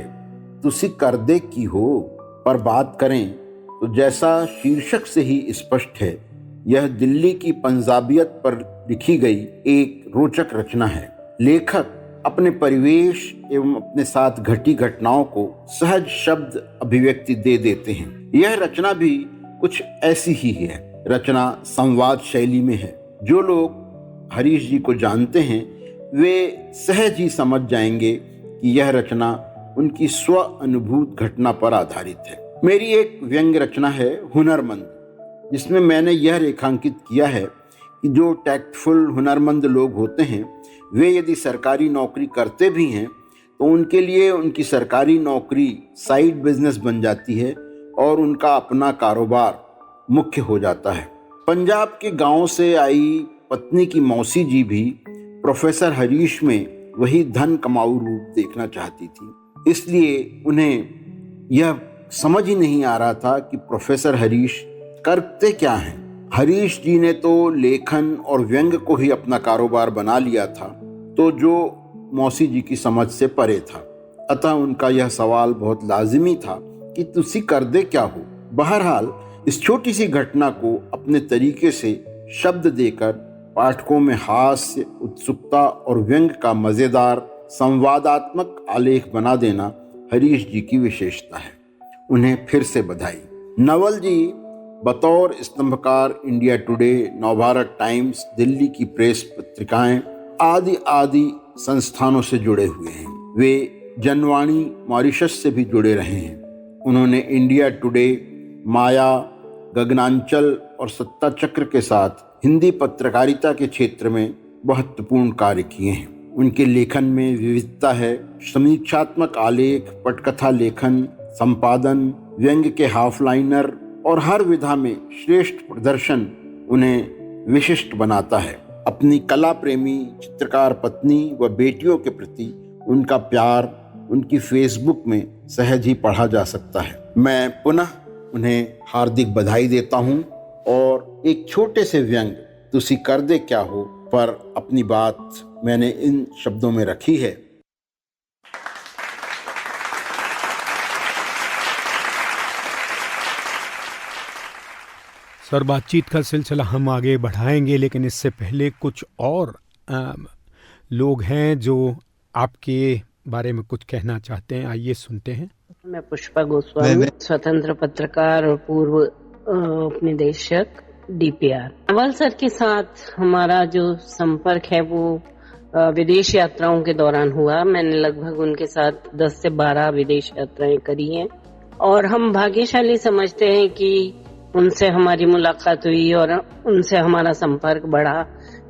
तुसी कर दे की हो, पर बात करें तो जैसा शीर्षक से ही स्पष्ट है, यह दिल्ली की पंजाबियत पर लिखी गई एक रोचक रचना है। लेखक अपने परिवेश एवं अपने साथ घटी घटनाओं को सहज शब्द अभिव्यक्ति दे देते हैं। यह रचना भी कुछ ऐसी ही है। रचना संवाद शैली में है। जो लोग हरीश जी को जानते हैं वे सहज ही समझ जाएंगे कि यह रचना उनकी स्व अनुभूत घटना पर आधारित है। मेरी एक व्यंग रचना है हुनरमंद, जिसमें मैंने यह रेखांकित किया है कि जो टैक्टफुल हुनरमंद लोग होते हैं वे यदि सरकारी नौकरी करते भी हैं तो उनके लिए उनकी सरकारी नौकरी साइड बिजनेस बन जाती है और उनका अपना कारोबार मुख्य हो जाता है। पंजाब के गांव से आई पत्नी की मौसी जी भी प्रोफेसर हरीश में वही धन कमाऊ रूप देखना चाहती थी। इसलिए उन्हें यह समझ ही नहीं आ रहा था कि प्रोफेसर हरीश करते क्या हैं। हरीश जी ने तो लेखन और व्यंग को ही अपना कारोबार बना लिया था, तो जो मौसी जी की समझ से परे था। अतः उनका यह सवाल बहुत लाजिमी था कि तुसी कर दे क्या हो। बहरहाल इस छोटी सी घटना को अपने तरीके से शब्द देकर पाठकों में हास्य, उत्सुकता और व्यंग का मजेदार संवादात्मक आलेख बना देना हरीश जी की विशेषता है। उन्हें फिर से बधाई। नवल जी बतौर स्तंभकार India Today, Navbharat Times, Delhi की प्रेस पत्रिकाएं आदि संस्थानों से जुड़े हुए हैं। वे जनवाणी मॉरिशस से भी जुड़े रहे हैं। उन्होंने इंडिया टुडे, माया, गगनांचल और सत्ता चक्र के साथ हिंदी पत्रकारिता के क्षेत्र में महत्वपूर्ण कार्य किए हैं। उनके लेखन में विविधता है। समीक्षात्मक आलेख, पटकथा लेखन, संपादन, व्यंग के हाफ लाइनर और हर विधा में श्रेष्ठ प्रदर्शन उन्हें विशिष्ट बनाता है। अपनी कला प्रेमी चित्रकार पत्नी व बेटियों के प्रति उनका प्यार उनकी फेसबुक में सहज ही पढ़ा जा सकता है। मैं पुनः उन्हें हार्दिक बधाई देता हूं और एक छोटे से व्यंग तुसी कर दे क्या हो पर अपनी बात मैंने इन शब्दों में रखी है। सर, बातचीत का सिलसिला हम आगे बढ़ाएंगे, लेकिन इससे पहले कुछ और लोग हैं जो आपके बारे में कुछ कहना चाहते हैं। आइए सुनते हैं। मैं पुष्पा गोस्वामी, स्वतंत्र पत्रकार और पूर्व उपनिदेशक डीपीआर। नवल सर के साथ हमारा जो संपर्क है वो विदेश यात्राओं के दौरान हुआ। मैंने लगभग उनके साथ 10 से 12 विदेश यात्राएं करी हैं और हम भाग्यशाली समझते हैं कि उनसे हमारी मुलाकात हुई और उनसे हमारा संपर्क बढ़ा,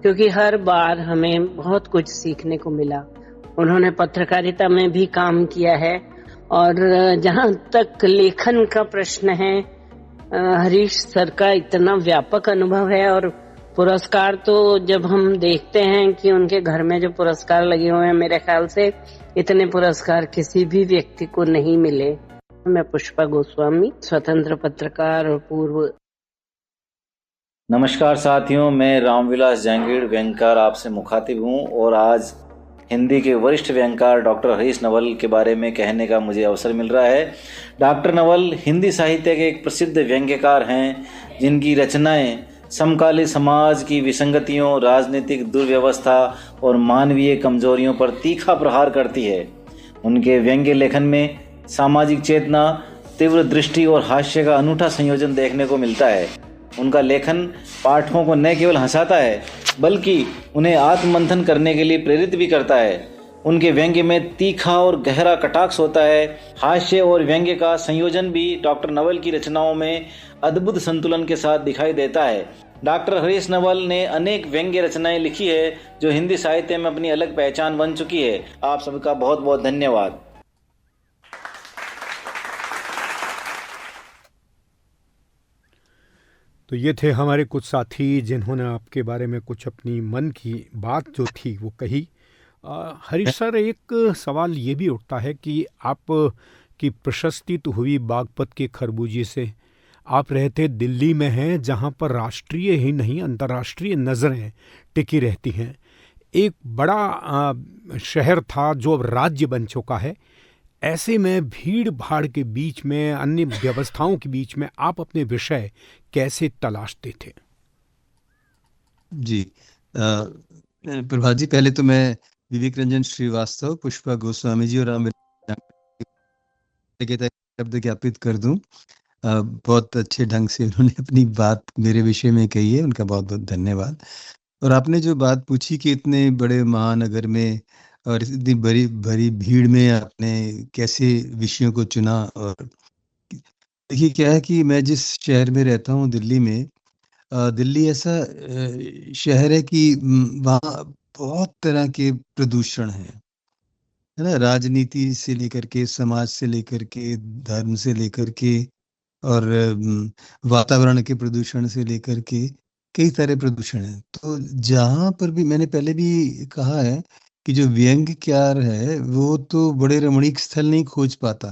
क्योंकि हर बार हमें बहुत कुछ सीखने को मिला। उन्होंने पत्रकारिता में भी काम किया है और जहां तक लेखन का प्रश्न है, हरीश सर का इतना व्यापक अनुभव है और पुरस्कार तो जब हम देखते हैं कि उनके घर में जो पुरस्कार लगे हुए हैं, मेरे ख्याल से इतने पुरस्कार किसी भी व्यक्ति को नहीं मिले। मैं पुष्पा गोस्वामी, स्वतंत्र पत्रकार और पूर्व। नमस्कार साथियों, मैं रामविलास जांगीड़ व्यंगकार आपसे मुखातिब हूँ और आज हिंदी के वरिष्ठ व्यंगकार डॉक्टर हरीश नवल के बारे में कहने का मुझे अवसर मिल रहा है। डॉक्टर नवल हिंदी साहित्य के एक प्रसिद्ध व्यंग्यकार हैं जिनकी रचनाएं समकालीन समाज की विसंगतियों, राजनीतिक दुर्व्यवस्था और मानवीय कमजोरियों पर तीखा प्रहार करती है। उनके व्यंग्य लेखन में सामाजिक चेतना, तीव्र दृष्टि और हास्य का अनूठा संयोजन देखने को मिलता है। उनका लेखन पाठकों को न केवल हंसाता है बल्कि उन्हें आत्ममंथन करने के लिए प्रेरित भी करता है। उनके व्यंग्य में तीखा और गहरा कटाक्ष होता है। हास्य और व्यंग्य का संयोजन भी डॉक्टर नवल की रचनाओं में अद्भुत संतुलन के साथ दिखाई देता है। डॉक्टर हरीश नवल ने अनेक व्यंग्य रचनाएं लिखी है जो हिंदी साहित्य में अपनी अलग पहचान बन चुकी है। आप सबका बहुत बहुत धन्यवाद। तो ये थे हमारे कुछ साथी जिन्होंने आपके बारे में कुछ अपनी मन की बात जो थी वो कही। हरीश सर, एक सवाल ये भी उठता है कि आप की प्रशस्ति तो हुई बागपत के खरबूजे से। आप रहते दिल्ली में हैं जहाँ पर राष्ट्रीय ही नहीं अंतर्राष्ट्रीय नज़रें टिकी रहती हैं। एक बड़ा शहर था जो अब राज्य बन चुका है। ऐसे में भीड़ भाड़ के बीच में, अन्य व्यवस्थाओं के बीच में आप अपने विषय कैसे तलाशते थे? जी, प्रभात जी, पहले तो मैं विवेक रंजन श्रीवास्तव, पुष्पा गोस्वामी जी और राम शब्द ज्ञापित कर दूं। बहुत अच्छे ढंग से उन्होंने अपनी बात मेरे विषय में कही है, उनका बहुत बहुत धन्यवाद। और आपने जो बात पूछी कि इतने बड़े महानगर में और इतनी बड़ी भरी भीड़ में आपने कैसे विषयों को चुना। और देखिए क्या है कि मैं जिस शहर में रहता हूँ दिल्ली में, दिल्ली ऐसा शहर है कि वहाँ बहुत तरह के प्रदूषण है ना, राजनीति से लेकर के, समाज से लेकर के, धर्म से लेकर के और वातावरण के प्रदूषण से लेकर के कई सारे प्रदूषण है। तो जहाँ पर भी मैंने पहले भी कहा है कि जो व्यंग्यकार है वो तो बड़े रमणीक स्थल नहीं खोज पाता,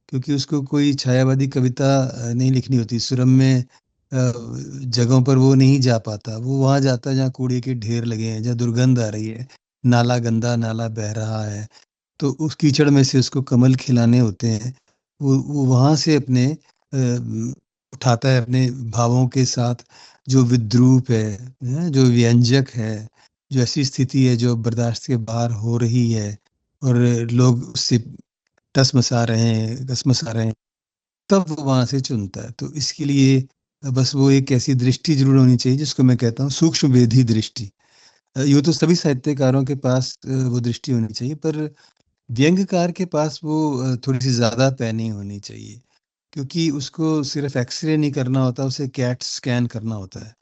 क्योंकि उसको कोई छायावादी कविता नहीं लिखनी होती, सुरम्य जगहों पर वो नहीं जा पाता। वो वहाँ जाता है जहाँ कूड़े के ढेर लगे हैं, जहाँ दुर्गंध आ रही है, नाला गंदा नाला बह रहा है, तो उस कीचड़ में से उसको कमल खिलाने होते हैं। वो वहाँ से अपने उठाता है अपने भावों के साथ जो विद्रूप है, जो व्यंजक है, जो ऐसी स्थिति है जो बर्दाश्त के बाहर हो रही है और लोग उससे टसमसा रहे हैं, तब वो वहाँ से चुनता है। तो इसके लिए बस वो एक ऐसी दृष्टि जरूर होनी चाहिए जिसको मैं कहता हूँ सूक्ष्म वेधी दृष्टि। यूँ तो सभी साहित्यकारों के पास वो दृष्टि होनी चाहिए, पर व्यंग्यकार के पास वो थोड़ी सी ज़्यादा पैनी होनी चाहिए, क्योंकि उसको सिर्फ एक्सरे नहीं करना होता, उसे कैट स्कैन करना होता है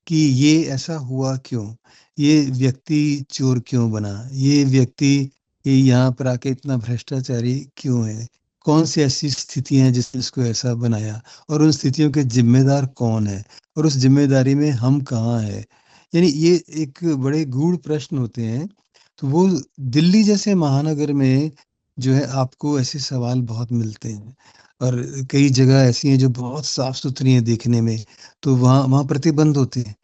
कि ये ऐसा हुआ क्यों, ये व्यक्ति चोर क्यों बना, ये व्यक्ति यहाँ पर आके इतना भ्रष्टाचारी क्यों है, कौन सी ऐसी स्थितियां हैं जिसने इसको ऐसा बनाया, और उन स्थितियों के जिम्मेदार कौन है, और उस जिम्मेदारी में हम कहाँ हैं। यानी ये एक बड़े गूढ़ प्रश्न होते हैं। तो वो दिल्ली जैसे महानगर में जो है आपको ऐसे सवाल बहुत मिलते हैं, और कई जगह ऐसी हैं जो बहुत साफ-सुथरी हैं देखने में, तो वहाँ वहाँ प्रतिबंध होते हैं।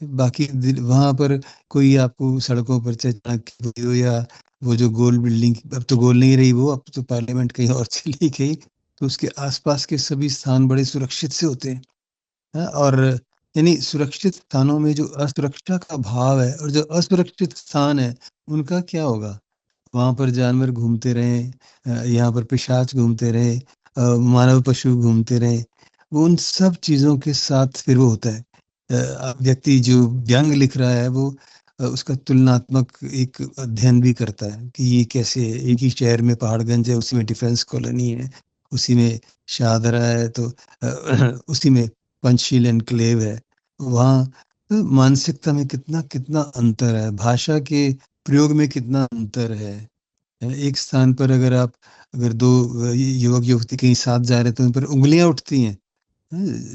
बाकी वहाँ पर कोई आपको सड़कों पर चाहे वीडियो या वो जो गोल बिल्डिंग, अब तो गोल नहीं रही वो, अब तो पार्लियामेंट कहीं और चली गई, तो उसके आसपास के सभी स्थान बड़े सुरक्षित से होते हैं। और यानी सुरक्षित स्थानों में जो असुरक्षा का भाव है और जो असुरक्षित स्थान है उनका क्या होगा? वहाँ पर जानवर घूमते रहें, यहाँ पर पिशाच घूमते रहे, मानव पशु घूमते रहे, वो उन सब चीज़ों के साथ फिर वो होता है। व्यक्ति जो व्यंग लिख रहा है वो उसका तुलनात्मक एक अध्ययन भी करता है कि ये कैसे है। एक ही शहर में पहाड़गंज है, उसी में डिफेंस कॉलोनी है, उसी में शाहदरा है, तो उसी में पंचशील एन्क्लेव है। वहाँ तो मानसिकता में कितना अंतर है, भाषा के प्रयोग में कितना अंतर है। एक स्थान पर अगर 2 युवक-युवती कहीं साथ जा रहे हैं तो उन पर उँगलियाँ उठती हैं।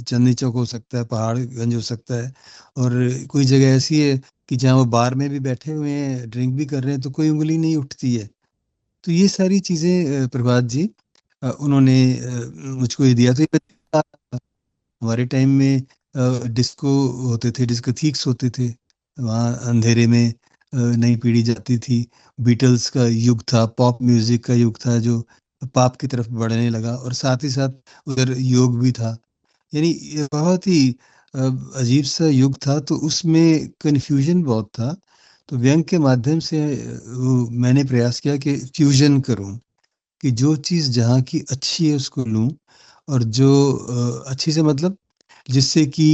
चांदनी चौक हो सकता है, पहाड़गंज हो सकता है, और कोई जगह ऐसी है कि जहाँ वो बार में भी बैठे हुए हैं, ड्रिंक भी कर रहे हैं, तो कोई उँगली नहीं उठती है। तो ये सारी चीज़ें प्रभात जी उन्होंने मुझको ये दिया। तो ये हमारे टाइम में डिस्को होते थे, डिस्को थीक्स होते थे। वहाँ अंधेरे में नई पीढ़ी जाती थी। बीटल्स का युग था, पॉप म्यूज़िक का युग था जो पॉप की तरफ बढ़ने लगा, और साथ ही साथ उधर योग भी था। यानी ये बहुत ही अजीब-सा युग था, तो उसमें कन्फ्यूज़न बहुत था। तो व्यंग के माध्यम से वो मैंने प्रयास किया कि फ्यूज़न करूँ, कि जो चीज़ जहाँ की अच्छी है उसको लूँ, और जो अच्छी से मतलब जिससे कि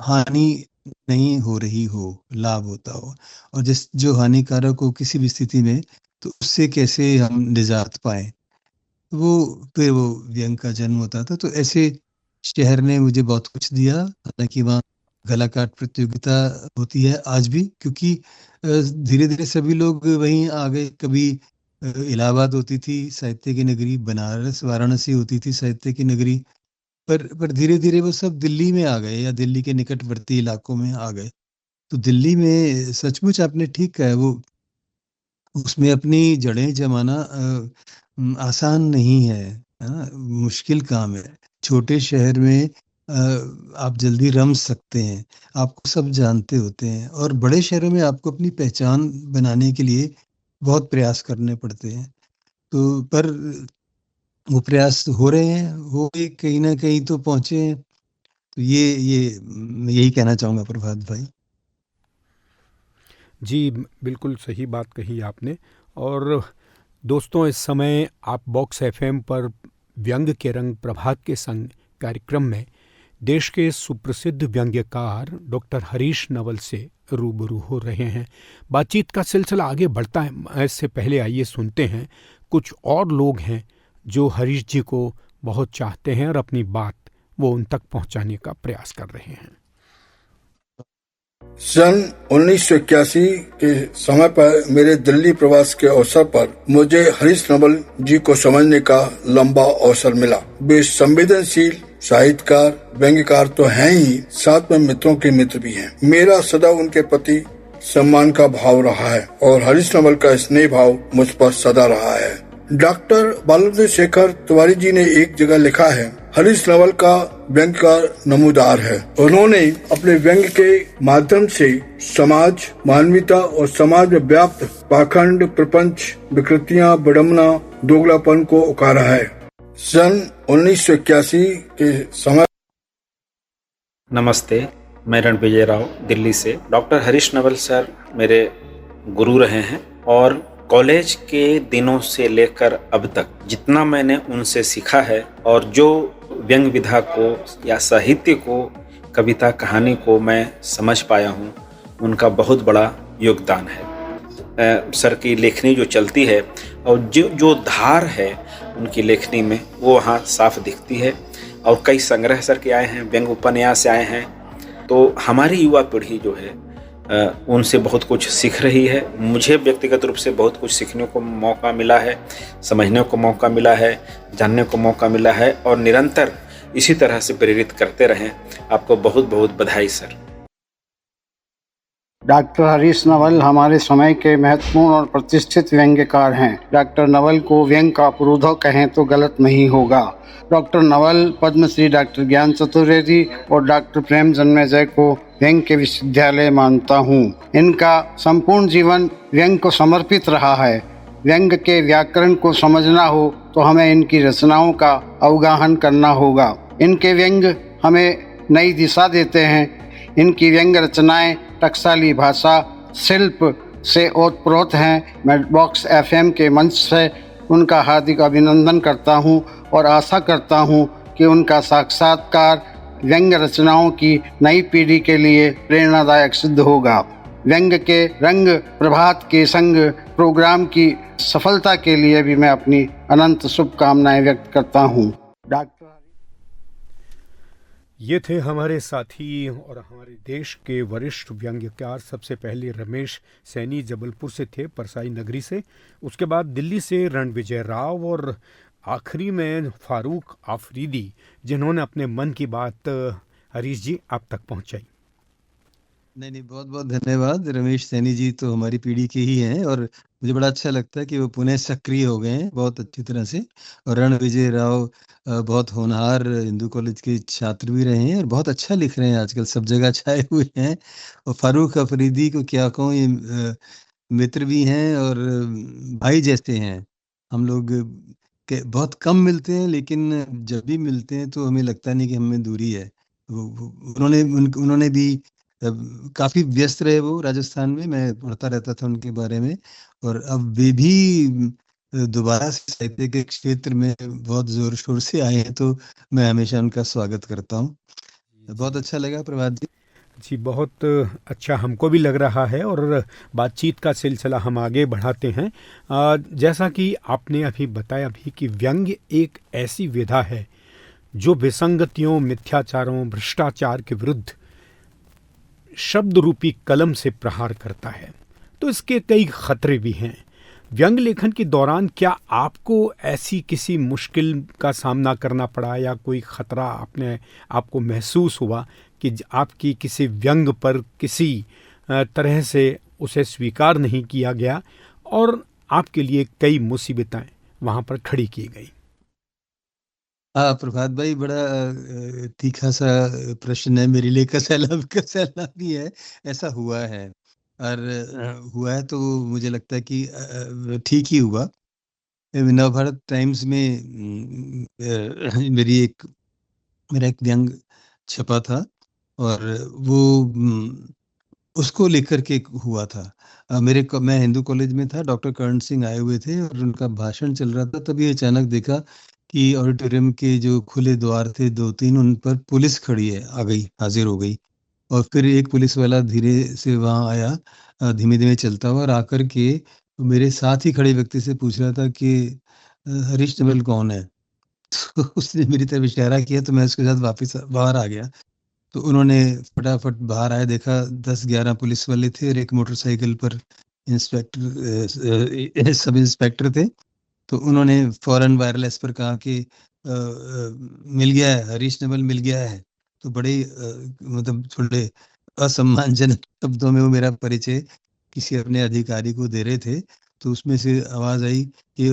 हानि नहीं हो रही हो, लाभ होता हो, और जो हानिकारक हो किसी भी स्थिति में, तो उससे कैसे हम निजात पाएँ। फिर वो व्यंग का जन्म होता था। तो ऐसे शहर ने मुझे बहुत कुछ दिया। हालाँकि वहाँ गलाकाट प्रतियोगिता होती है आज भी, क्योंकि धीरे-धीरे सभी लोग वहीं आ गए। कभी इलाहाबाद होती थी साहित्य की नगरी, बनारस, वाराणसी होती थी साहित्य की नगरी, पर धीरे-धीरे वो सब दिल्ली में आ गए या दिल्ली के निकटवर्ती इलाकों में आ गए। तो दिल्ली में सचमुच आपने ठीक कहा है, वो उसमें अपनी जड़ें जमाना आसान नहीं है, है ना? मुश्किल काम है। छोटे शहर में आप जल्दी रम सकते हैं, आपको सब जानते होते हैं, और बड़े शहरों में आपको अपनी पहचान बनाने के लिए बहुत प्रयास करने पड़ते हैं। तो पर वो प्रयास हो रहे हैं, वो भी कहीं न कहीं तो पहुँचे हैं। तो ये मैं यही कहना चाहूँगा प्रभात भाई। जी, बिल्कुल सही बात कही आपने। और दोस्तों, इस समय आप बॉक्स एफएम पर व्यंग के रंग प्रभात के संग कार्यक्रम में देश के सुप्रसिद्ध व्यंग्यकार डॉक्टर हरीश नवल से रूबरू हो रहे हैं। बातचीत का सिलसिला आगे बढ़ता है, इससे पहले आइए सुनते हैं कुछ और लोग हैं जो हरीश जी को बहुत चाहते हैं और अपनी बात वो उन तक पहुंचाने का प्रयास कर रहे हैं। सन 1981 के समय पर मेरे दिल्ली प्रवास के अवसर पर मुझे हरीश नवल जी को समझने का लंबा अवसर मिला। वे संवेदनशील साहित्यकार, व्यंग्यकार तो हैं ही, साथ में मित्रों के मित्र भी हैं। मेरा सदा उनके प्रति सम्मान का भाव रहा है और हरीश नवल का स्नेह भाव मुझ पर सदा रहा है। डॉक्टर बालचंद्र शेखर तिवारी जी ने एक जगह लिखा है, हरीश नवल का व्यंग का नमूदार है। उन्होंने अपने व्यंग के माध्यम से समाज, मानवीयता और समाज में व्याप्त पाखंड, प्रपंच, विकृतियां, विडम्बना, दोगलापन को उकारा है। सन 1981 के समय। नमस्ते, मैं रणविजय राव दिल्ली से। डॉक्टर हरीश नवल सर मेरे गुरु रहे हैं और कॉलेज के दिनों से लेकर अब तक जितना मैंने उनसे सीखा है और जो व्यंग विधा को या साहित्य को, कविता, कहानी को मैं समझ पाया हूँ, उनका बहुत बड़ा योगदान है। सर की लेखनी जो चलती है और जो धार है उनकी लेखनी में, वो वहाँ साफ दिखती है। और कई संग्रह सर के आए हैं, व्यंग उपन्यास आए हैं, तो हमारी युवा पीढ़ी जो है उनसे बहुत कुछ सीख रही है। मुझे व्यक्तिगत रूप से बहुत कुछ सीखने को मौका मिला है, समझने को मौका मिला है, जानने को मौका मिला है, और निरंतर इसी तरह से प्रेरित करते रहें। आपको बहुत बहुत बधाई सर। डॉक्टर हरीश नवल हमारे समय के महत्वपूर्ण और प्रतिष्ठित व्यंग्यकार हैं। डॉक्टर नवल को व्यंग का पुरोधा कहें तो गलत नहीं होगा। डॉक्टर नवल, पद्मश्री डॉक्टर ज्ञान चतुर्वेदी और डॉक्टर प्रेम जन्मेजय को व्यंग के विश्वविद्यालय मानता हूँ। इनका संपूर्ण जीवन व्यंग को समर्पित रहा है। व्यंग के व्याकरण को समझना हो तो हमें इनकी रचनाओं का अवगाहन करना होगा। इनके व्यंग हमें नई दिशा देते हैं। इनकी व्यंग रचनाएं टकसाली भाषा शिल्प से ओतप्रोत हैं। मैं बॉक्स एफएम के मंच से उनका हार्दिक अभिनंदन करता हूं और आशा करता हूं कि उनका साक्षात्कार व्यंग रचनाओं की नई पीढ़ी के लिए प्रेरणादायक सिद्ध होगा। व्यंग के रंग प्रभात के संग प्रोग्राम की सफलता के लिए भी मैं अपनी अनंत शुभकामनाएं व्यक्त करता हूं। डॉक्टर ये थे हमारे साथी और हमारे देश के वरिष्ठ व्यंग्यकार। सबसे पहले रमेश सैनी जबलपुर से थे, परसाई नगरी से। उसके बाद दिल्ली से रणविजय राव और आखिरी में फारूक आफरीदी, जिन्होंने अपने मन की बात हरीश जी आप तक पहुंचाई। नहीं, बहुत बहुत धन्यवाद। रमेश सैनी जी तो हमारी पीढ़ी के ही हैं और मुझे बड़ा अच्छा लगता है कि वो पुनः सक्रिय हो गए हैं बहुत अच्छी तरह से। और रणविजय राव बहुत होनहार हिंदू कॉलेज के छात्र भी रहे हैं और बहुत अच्छा लिख रहे हैं, आजकल सब जगह छाए हुए हैं। और फारूक अफरीदी को क्या कहूँ, ये मित्र भी हैं और भाई जैसे हैं। हम लोग बहुत कम मिलते हैं, लेकिन जब भी मिलते हैं तो हमें लगता नहीं कि हमें दूरी है। उन्होंने भी काफी व्यस्त रहे वो राजस्थान में, मैं पढ़ता रहता था उनके बारे में। और अब वे भी दोबारा से साहित्य के क्षेत्र में बहुत जोर शोर से आए हैं, तो मैं हमेशा उनका स्वागत करता हूँ। बहुत अच्छा लगा प्रभात जी। जी, बहुत अच्छा हमको भी लग रहा है और बातचीत का सिलसिला हम आगे बढ़ाते हैं। जैसा कि आपने अभी बताया भी कि व्यंग्य एक ऐसी विधा है जो विसंगतियों, मिथ्याचारों, भ्रष्टाचार के विरुद्ध शब्द रूपी कलम से प्रहार करता है। तो इसके कई खतरे भी हैं। व्यंग लेखन के दौरान क्या आपको ऐसी किसी मुश्किल का सामना करना पड़ा या कोई खतरा आपको महसूस हुआ कि आपकी किसी व्यंग पर किसी तरह से उसे स्वीकार नहीं किया गया और आपके लिए कई मुसीबतें वहां पर खड़ी की गई? प्रभात भाई, बड़ा तीखा सा प्रश्न है मेरे लिए। कसैला भी है। ऐसा हुआ है और हुआ है तो मुझे लगता है कि ठीक ही हुआ। नवभारत टाइम्स में मेरा एक व्यंग छपा था और वो उसको लेकर के हुआ था। मैं हिंदू कॉलेज में था, डॉक्टर कर्ण सिंह आए हुए थे और उनका भाषण चल रहा था। तभी अचानक देखा कि ऑडिटोरियम के जो खुले द्वार थे 2-3, उन पर पुलिस खड़ी है, आ गई, हाजिर हो गई। और फिर एक पुलिस वाला धीरे से वहां आया, धीमे धीमे चलता हुआ, और आकर के मेरे साथ ही खड़े व्यक्ति से पूछ रहा था कि हरीश नवल कौन है। तो उसने मेरी तरफ इशारा किया तो मैं उसके साथ वापस बाहर आ गया। तो उन्होंने फटाफट बाहर आया, देखा 10-11 पुलिस वाले थे और एक मोटरसाइकिल पर सब इंस्पेक्टर थे। तो उन्होंने फौरन वायरलेस पर कहा कि मिल गया है, हरीश नवल मिल गया है। तो बड़े मतलब थोड़े असम्मानजनक शब्दों में वो मेरा परिचय किसी अपने अधिकारी को दे रहे थे। तो उसमें से आवाज आई कि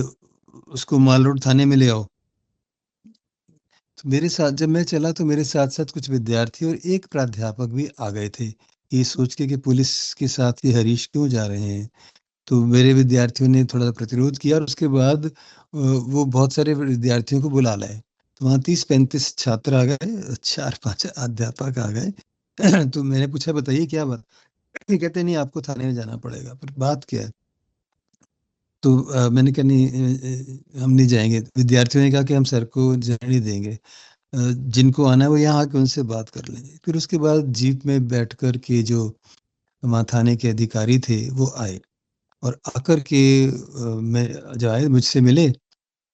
उसको माल रोड थाने में ले आओ। तो मेरे साथ जब मैं चला तो मेरे साथ साथ कुछ विद्यार्थी और एक प्राध्यापक भी आ गए थे, ये सोच के कि पुलिस के साथ ये हरीश क्यों जा रहे हैं। तो मेरे विद्यार्थियों ने थोड़ा प्रतिरोध किया और उसके बाद वो बहुत सारे विद्यार्थियों को बुला लाए। तो वहाँ 30-35 छात्र आ गए, 4-5 अध्यापक आ गए। तो मैंने पूछा, बताइए क्या बात? ये कहते नहीं, आपको थाने में जाना पड़ेगा। पर बात क्या है? तो मैंने कहा नहीं, हम नहीं जाएंगे। विद्यार्थियों ने कहा कि हम सर को जाने नहीं देंगे, जिनको आना है वो यहाँ आके उनसे बात कर लेंगे। फिर उसके बाद जीप में बैठकर के जो वहाँ थाने के अधिकारी थे वो आए और आकर के मैं जब आए मुझसे मिले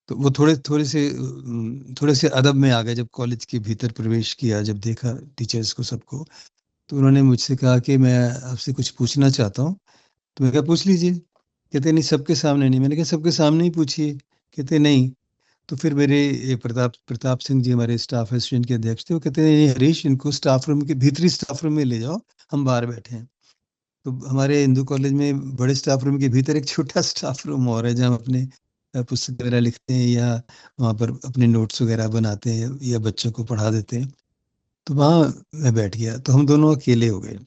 तो वो थोड़े से अदब में आ गए। जब कॉलेज के भीतर प्रवेश किया, जब देखा टीचर्स को, सबको, तो उन्होंने मुझसे कहा कि मैं आपसे कुछ पूछना चाहता हूँ। तो मैं कहा पूछ लीजिए। कहते नहीं, सबके सामने नहीं। मैंने कहा सबके सामने ही पूछिए। कहते नहीं। तो फिर मेरे प्रताप सिंह जी हमारे स्टाफ एसोसिएशन के अध्यक्ष थे, वो कहते हैं हरीश, इनको स्टाफ रूम के भीतरी स्टाफ रूम में ले जाओ, हम बाहर बैठे हैं। तो हमारे हिंदू कॉलेज में बड़े स्टाफ रूम के भीतर एक छोटा स्टाफ रूम और है जहाँ हम अपने पुस्तक वगैरह लिखते हैं या वहाँ पर अपने नोट्स वगैरह बनाते हैं या बच्चों को पढ़ा देते हैं। तो वहाँ मैं बैठ गया, तो हम दोनों अकेले हो गए।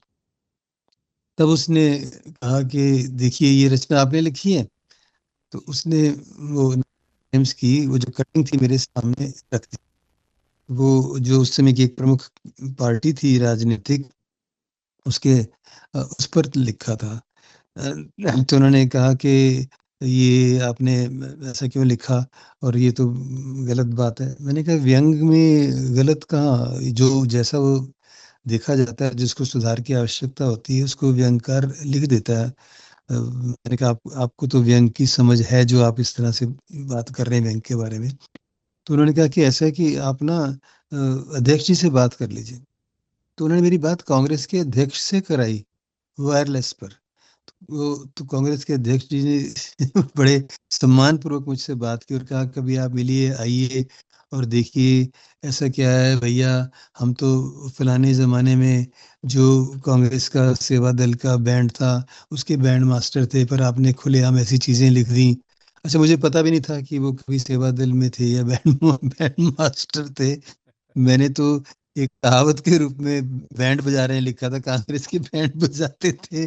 तब उसने कहा कि देखिए ये रचना आपने लिखी है। तो उसने वो टाइम्स की वो जो कटिंग थी मेरे सामने रख दी। वो जो उस समय की एक प्रमुख पार्टी थी राजनीतिक, उसके उस पर लिखा था। तो उन्होंने कहा कि ये आपने ऐसा क्यों लिखा और ये तो गलत बात है। मैंने कहा व्यंग में गलत कहाँ, जो जैसा वो देखा जाता है, जिसको सुधार की आवश्यकता होती है उसको व्यंगकार लिख देता है। मैंने कहा आपको तो व्यंग की समझ है जो आप इस तरह से बात कर रहे हैं व्यंग के बारे में। तो उन्होंने कहा कि ऐसा है कि आप ना अध्यक्ष जी से बात कर लीजिए। तो उन्होंने मेरी बात कांग्रेस के अध्यक्ष से कराई वायरलेस पर। तो कांग्रेस के अध्यक्ष जी ने बड़े सम्मान पूर्वक मुझसे बात की और कहा कभी आप मिलिए, आइए और देखिए ऐसा क्या है भैया, हम तो फलाने ज़माने में जो कांग्रेस का सेवा दल का बैंड था उसके बैंड मास्टर थे, पर आपने खुलेआम ऐसी चीज़ें लिख दी। अच्छा, मुझे पता भी नहीं था कि वो कभी सेवा दल में थे या बैंड मास्टर थे। मैंने तो एक कहावत के रूप में बैंड बजा रहे हैं लिखा था, कांग्रेस के बैंड बजाते थे,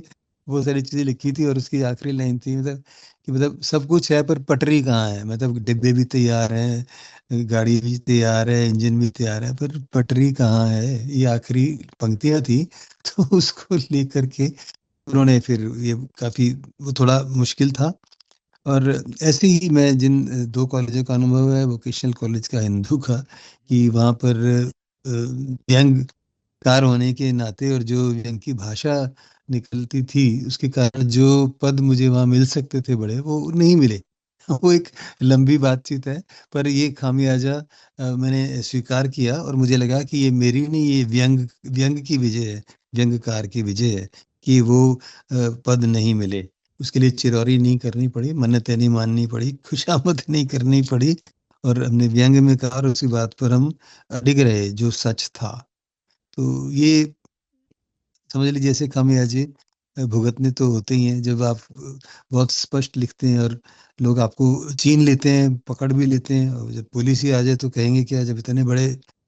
वो सारी चीजें लिखी थी। और उसकी आखिरी लाइन थी मतलब कि मतलब सब कुछ है पर पटरी कहाँ है, मतलब डिब्बे भी तैयार हैं, गाड़ी भी तैयार है, इंजन भी तैयार है, पर पटरी कहाँ है, ये आखिरी पंक्तियां थी। तो उसको लेकर के उन्होंने फिर ये काफी, वो थोड़ा मुश्किल था। और ऐसे ही मैं जिन दो कॉलेजों का अनुभव है, वोकेशनल कॉलेज का, हिंदू का, कि वहाँ पर व्यंग्यकार होने के नाते और जो व्यंग की भाषा निकलती थी उसके कारण जो पद मुझे वहाँ मिल सकते थे बड़े, वो नहीं मिले। वो एक लंबी बातचीत है, पर ये खामियाजा मैंने स्वीकार किया और मुझे लगा कि ये मेरी नहीं, ये व्यंग की विजय है, व्यंगकार की विजय है कि वो पद नहीं मिले। उसके लिए चिरौरी नहीं करनी पड़ी, मन्नतें नहीं माननी पड़ी, खुशामद नहीं करनी पड़ी, और हमने व्यंग में कहा और उसी बात पर हम अडिग रहे जो सच था। तो ये समझ लीजिए ऐसे खामियाजे भुगतने तो होते ही हैं जब आप बहुत स्पष्ट लिखते हैं और लोग आपको छीन लेते हैं, पकड़ भी लेते हैं। और जब पुलिस ही आ जाए तो कहेंगे क्या, जब इतने बड़े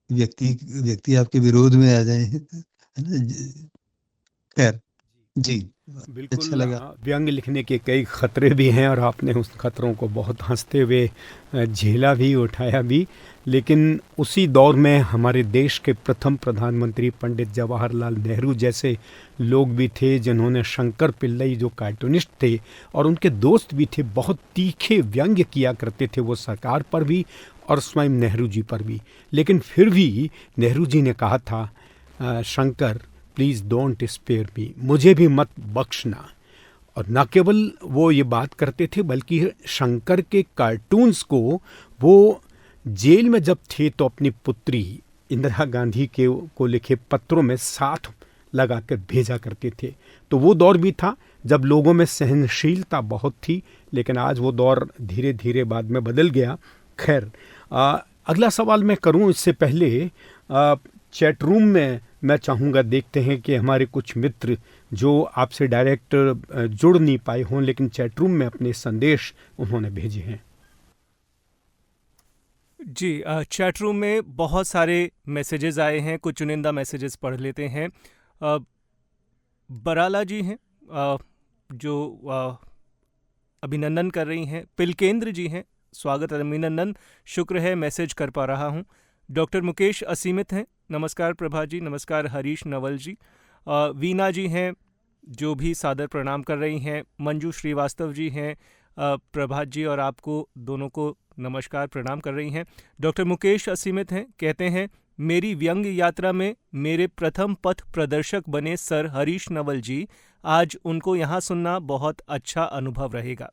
व्यक्ति आपके विरोध में आ जाए, है ना। खैर जी, बिल्कुल। अच्छा लगा। व्यंग लिखने के कई खतरे भी हैं और आपने उस खतरों को बहुत हंसते हुए झेला भी, उठाया भी। लेकिन उसी दौर में हमारे देश के प्रथम प्रधानमंत्री पंडित जवाहरलाल नेहरू जैसे लोग भी थे जिन्होंने शंकर पिल्लई जो कार्टूनिस्ट थे और उनके दोस्त भी थे, बहुत तीखे व्यंग्य किया करते थे वो सरकार पर भी और स्वयं नेहरू जी पर भी। लेकिन फिर भी नेहरू जी ने कहा था, Shankar please don't spare me, मुझे भी मत बख्शना। और न केवल वो ये बात करते थे बल्कि शंकर के कार्टून्स को वो जेल में जब थे तो अपनी पुत्री इंदिरा गांधी के को लिखे पत्रों में साथ लगा कर भेजा करते थे। तो वो दौर भी था जब लोगों में सहनशीलता बहुत थी, लेकिन आज वो दौर धीरे धीरे बाद में बदल गया। खैर, अगला सवाल मैं करूं इससे पहले चैट रूम में मैं चाहूँगा, देखते हैं कि हमारे कुछ मित्र जो आपसे डायरेक्ट जुड़ नहीं पाए हों लेकिन चैट रूम में अपने संदेश उन्होंने भेजे हैं। जी, चैट रूम में बहुत सारे मैसेजेस आए हैं, कुछ चुनिंदा मैसेजेस पढ़ लेते हैं। बराला जी हैं जो अभिनंदन कर रही हैं। पिलकेंद्र जी हैं, स्वागत अभिनंदन, शुक्र है मैसेज कर पा रहा हूँ। डॉक्टर मुकेश असीमित हैं, नमस्कार प्रभा जी, नमस्कार हरीश नवल जी। वीना जी हैं जो भी सादर प्रणाम कर रही हैं। मंजू श्रीवास्तव जी हैं, प्रभात जी और आपको दोनों को नमस्कार प्रणाम कर रही हैं। डॉक्टर मुकेश असीमित हैं, कहते हैं मेरी व्यंग यात्रा में मेरे प्रथम पथ प्रदर्शक बने सर हरीश नवल जी, आज उनको यहाँ सुनना बहुत अच्छा अनुभव रहेगा।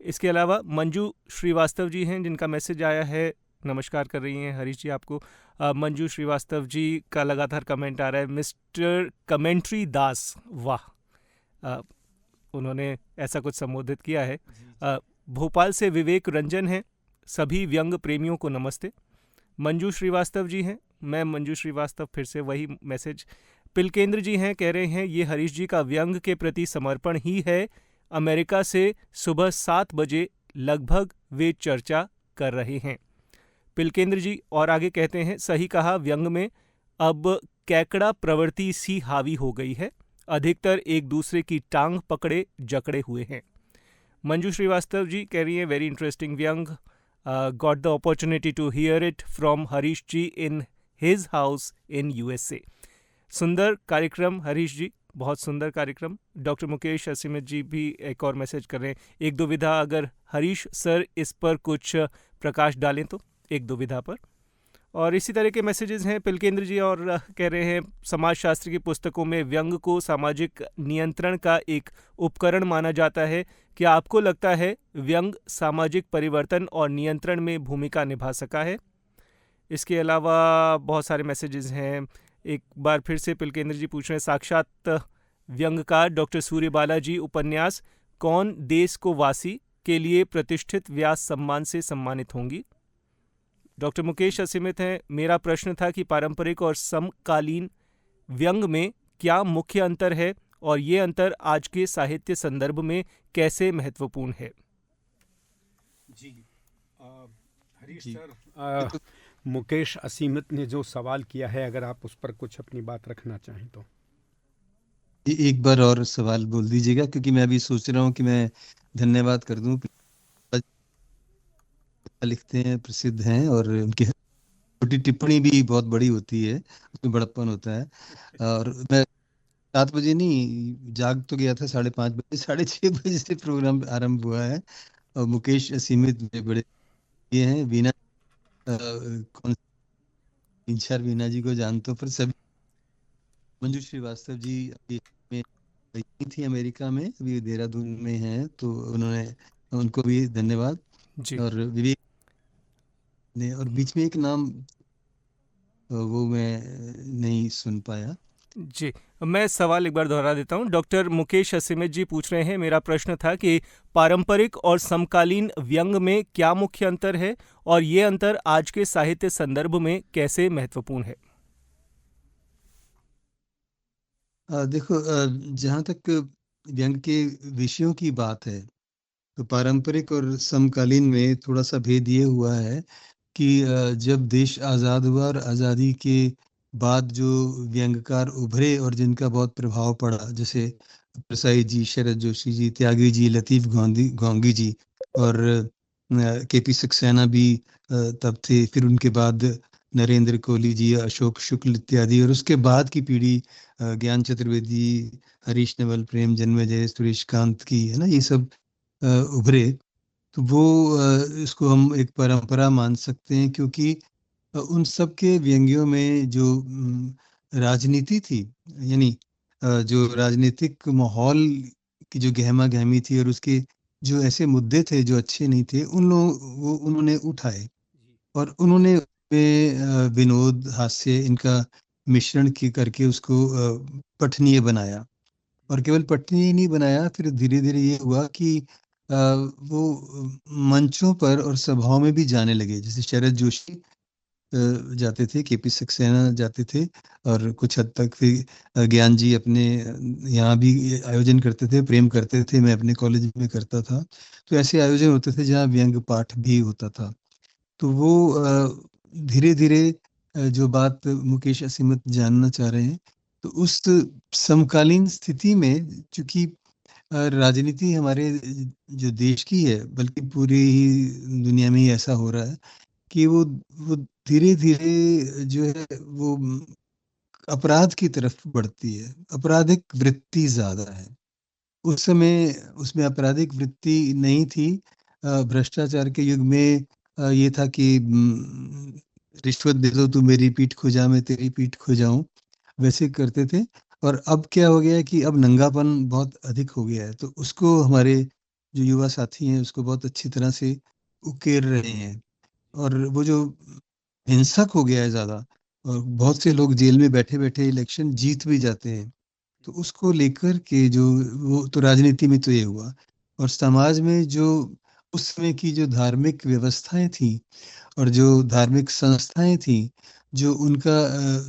इसके अलावा मंजू श्रीवास्तव जी हैं जिनका मैसेज आया है, नमस्कार कर रही हैं हरीश जी आपको। मंजू श्रीवास्तव जी का लगातार कमेंट आ रहा है, मिस्टर कमेंट्री दास, वाह, उन्होंने ऐसा कुछ संबोधित किया है। भोपाल से विवेक रंजन हैं, सभी व्यंग प्रेमियों को नमस्ते। मंजू श्रीवास्तव जी हैं, मैं मंजू श्रीवास्तव फिर से वही मैसेज। पिलकेंद्र जी हैं, कह रहे हैं ये हरीश जी का व्यंग के प्रति समर्पण ही है। अमेरिका से सुबह 7 बजे लगभग वे चर्चा कर रहे हैं। पिलकेंद्र जी और आगे कहते हैं, सही कहा, व्यंग में अब कैकड़ा प्रवृत्ति सी हावी हो गई है, अधिकतर एक दूसरे की टांग पकड़े जकड़े हुए हैं। मंजू श्रीवास्तव जी कह रही हैं, वेरी इंटरेस्टिंग व्यंग, got the opportunity to hear it from Harish ji in his house in USA. सुंदर कार्यक्रम हरीश जी, बहुत सुंदर कार्यक्रम। डॉक्टर मुकेश असीमित जी भी एक और मैसेज कर रहे हैं, एक दो विधा अगर हरीश सर इस पर कुछ प्रकाश डालें तो, एक दो विधा पर। और इसी तरह के मैसेजेस हैं पिलकेंद्र जी, और कह रहे हैं समाजशास्त्र की पुस्तकों में व्यंग को सामाजिक नियंत्रण का एक उपकरण माना जाता है। क्या आपको लगता है व्यंग सामाजिक परिवर्तन और नियंत्रण में भूमिका निभा सका है? इसके अलावा बहुत सारे मैसेजेस हैं। एक बार फिर से पिलकेंद्र जी पूछ रहे हैं, साक्षात व्यंगकार डॉक्टर सूर्यबाला जी उपन्यास कौन देश को वासी के लिए प्रतिष्ठित व्यास सम्मान से सम्मानित होंगी? डॉक्टर मुकेश असीमित हैं, मेरा प्रश्न था कि पारंपरिक और समकालीन व्यंग में क्या मुख्य अंतर है और ये अंतर आज के साहित्य संदर्भ में कैसे महत्वपूर्ण है? जी हरीश सर, मुकेश असीमित ने जो सवाल किया है, अगर आप उस पर कुछ अपनी बात रखना चाहें तो। एक बार और सवाल बोल दीजिएगा, क्योंकि मैं अभी सोच रहा हूँ कि मैं धन्यवाद कर दूं। लिखते हैं, प्रसिद्ध हैं, और उनकी छोटी टिप्पणी भी बहुत बड़ी होती है, उसमें बड़प्पन होता है। और मैं 7 बजे नहीं जाग तो गया था, 5:30 बजे, 6:30 बजे से प्रोग्राम आरंभ हुआ है। और मुकेश असीमित बड़े ये हैं, वीना कौन 3-4 वीना जी को जानते हो, पर सभी मंजू श्रीवास्तव जी अभी में गई थी अमेरिका में, अभी देहरादून में हैं, तो उन्होंने, उनको भी धन्यवाद जी। और विवेक ने, और बीच में एक नाम वो मैं नहीं सुन पाया। जी, मैं सवाल एक बार दोहरा देता हूं। डॉक्टर मुकेश असीमित जी पूछ रहे हैं, मेरा प्रश्न था कि पारंपरिक और समकालीन व्यंग में क्या मुख्य अंतर है और ये अंतर आज के साहित्य संदर्भ में कैसे महत्वपूर्ण है? देखो, जहाँ तक व्यंग के विषयों की बात है, तो पारंपरिक और समकालीन में थोड़ा सा भेद ये हुआ है कि जब देश आज़ाद हुआ और आज़ादी के बाद जो व्यंगकार उभरे और जिनका बहुत प्रभाव पड़ा, जैसे प्रसाई जी, शरद जोशी जी, त्यागी जी, लतीफ़ गोंगी जी, और केपी सक्सेना भी तब थे। फिर उनके बाद नरेंद्र कोहली जी, अशोक शुक्ल इत्यादि, और उसके बाद की पीढ़ी ज्ञान चतुर्वेदी, हरीश नवल, प्रेम जन्मेजय, सुरेश कांत की, है ना, ये सब उभरे। तो वो इसको हम एक परंपरा मान सकते हैं, क्योंकि उन सब के व्यंग्यों में जो राजनीति थी, यानी जो राजनीतिक माहौल की जो गहमा गहमी थी, और उसके जो ऐसे मुद्दे थे जो अच्छे नहीं थे, वो उन्होंने उठाए, और उन्होंने विनोद, हास्य, इनका मिश्रण की करके उसको पठनीय बनाया। और केवल पठनीय नहीं बनाया, फिर धीरे धीरे ये हुआ कि वो मंचों पर और सभाओं में भी जाने लगे। जैसे शरद जोशी जाते थे, केपी सक्सेना जाते थे, और कुछ हद तक फिर ज्ञान जी अपने यहाँ भी आयोजन करते थे, प्रेम करते थे, मैं अपने कॉलेज में करता था। तो ऐसे आयोजन होते थे जहाँ व्यंग पाठ भी होता था। तो वो धीरे धीरे जो बात मुकेश असीमित जानना चाह रहे हैं, तो उस समकालीन स्थिति में, चूंकि राजनीति हमारे जो देश की है, बल्कि पूरी ही दुनिया में ही ऐसा हो रहा है कि वो धीरे धीरे जो है वो अपराध की तरफ बढ़ती है, आपराधिक वृत्ति ज्यादा है। उस समय उसमें आपराधिक वृत्ति नहीं थी। भ्रष्टाचार के युग में ये था कि रिश्वत दे दो, तू मेरी पीठ खुजा, मैं तेरी पीठ खुजाऊं, वैसे करते थे। और अब क्या हो गया है कि अब नंगापन बहुत अधिक हो गया है, तो उसको हमारे जो युवा साथी हैं उसको बहुत अच्छी तरह से उकेर रहे हैं। और वो जो हिंसक हो गया है ज़्यादा, और बहुत से लोग जेल में बैठे बैठे इलेक्शन जीत भी जाते हैं, तो उसको लेकर के जो वो तो राजनीति में तो ये हुआ। और समाज में जो उस समय की जो धार्मिक व्यवस्थाएं थी और जो धार्मिक संस्थाएं थी, जो उनका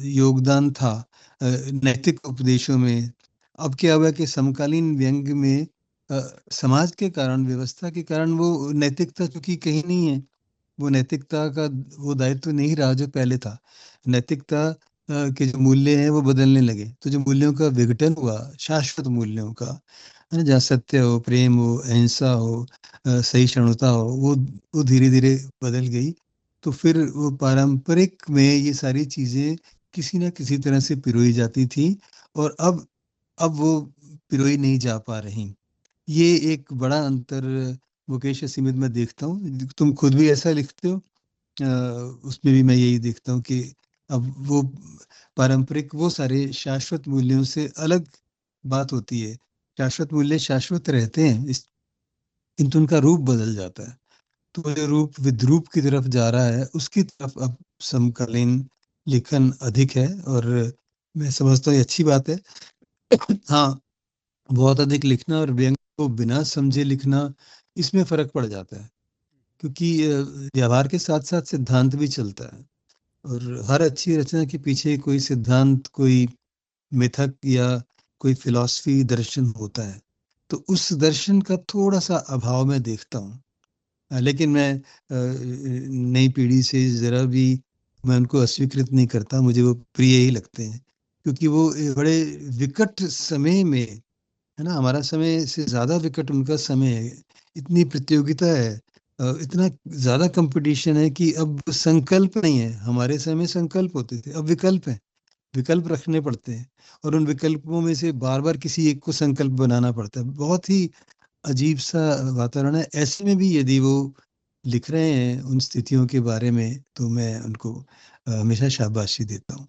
योगदान था नैतिक उपदेशों में, अब क्या हुआ कि समकालीन व्यंग में समाज के कारण, व्यवस्था के कारण वो नैतिकता चूंकि कहीं नहीं है, वो नैतिकता का वो दायित्व नहीं रहा जो पहले था। नैतिकता के जो मूल्य हैं वो बदलने लगे, तो जो मूल्यों का विघटन हुआ, शाश्वत मूल्यों का, है ना, जहाँ सत्य हो, प्रेम हो, अहिंसा हो, सहिष्णुता हो, वो धीरे धीरे बदल गई। तो फिर वो पारंपरिक में ये सारी चीजें किसी ना किसी तरह से पिरोई जाती थी, और अब वो पिरोई नहीं जा पा रही। ये एक बड़ा अंतर मुकेश असीमित में देखता हूँ। तुम खुद भी ऐसा लिखते हो, उसमें भी मैं यही देखता हूँ कि अब वो पारंपरिक वो सारे शाश्वत मूल्यों से अलग बात होती है। शाश्वत मूल्य शाश्वत रहते हैं, किंतु उनका रूप बदल जाता है। तो जो रूप विद्रूप की तरफ जा रहा है, उसकी तरफ अब समकालीन लेखन अधिक है, और मैं समझता हूँ ये अच्छी बात है। हाँ, बहुत अधिक लिखना और व्यंग को बिना समझे लिखना, इसमें फर्क पड़ जाता है, क्योंकि व्यवहार के साथ साथ सिद्धांत भी चलता है, और हर अच्छी रचना के पीछे कोई सिद्धांत, कोई मिथक या कोई फिलॉसफी, दर्शन होता है। तो उस दर्शन का थोड़ा सा अभाव मैं देखता हूँ। लेकिन मैं नई पीढ़ी से जरा भी मैं उनको अस्वीकृत नहीं करता, मुझे वो प्रिय ही लगते हैं, क्योंकि वो बड़े विकट समय में, है ना, हमारा समय से ज्यादा विकट उनका समय है। इतनी प्रतियोगिता है, इतना ज्यादा कंपटीशन है कि अब संकल्प नहीं है। हमारे समय में संकल्प होते थे, अब विकल्प है, विकल्प रखने पड़ते हैं, और उन विकल्पों में से बार बार किसी एक को संकल्प बनाना पड़ता है। बहुत ही अजीब सा वातावरण है। ऐसे में भी यदि वो लिख रहे हैं उन स्थितियों के बारे में, तो मैं उनको हमेशा शाबाशी देता हूँ।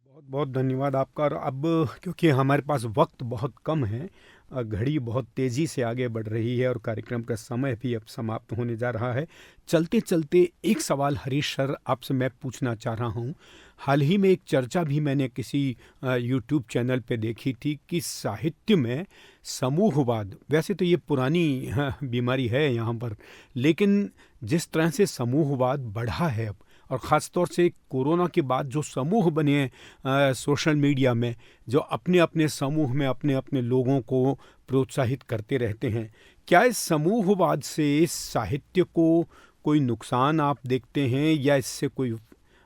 बहुत बहुत धन्यवाद आपका। और अब क्योंकि हमारे पास वक्त बहुत कम है, घड़ी बहुत तेज़ी से आगे बढ़ रही है और कार्यक्रम का समय भी अब समाप्त होने जा रहा है, चलते चलते एक सवाल हरीश सर आपसे मैं पूछना चाह रहा हूँ। हाल ही में एक चर्चा भी मैंने किसी यूट्यूब चैनल पे देखी थी कि साहित्य में समूहवाद, वैसे तो ये पुरानी बीमारी है यहाँ पर, लेकिन जिस तरह से समूहवाद बढ़ा है अब, और ख़ास तौर से कोरोना के बाद जो समूह बने हैं सोशल मीडिया में, जो अपने अपने समूह में अपने अपने लोगों को प्रोत्साहित करते रहते हैं, क्या इस समूहवाद से इस साहित्य को कोई नुकसान आप देखते हैं, या इससे कोई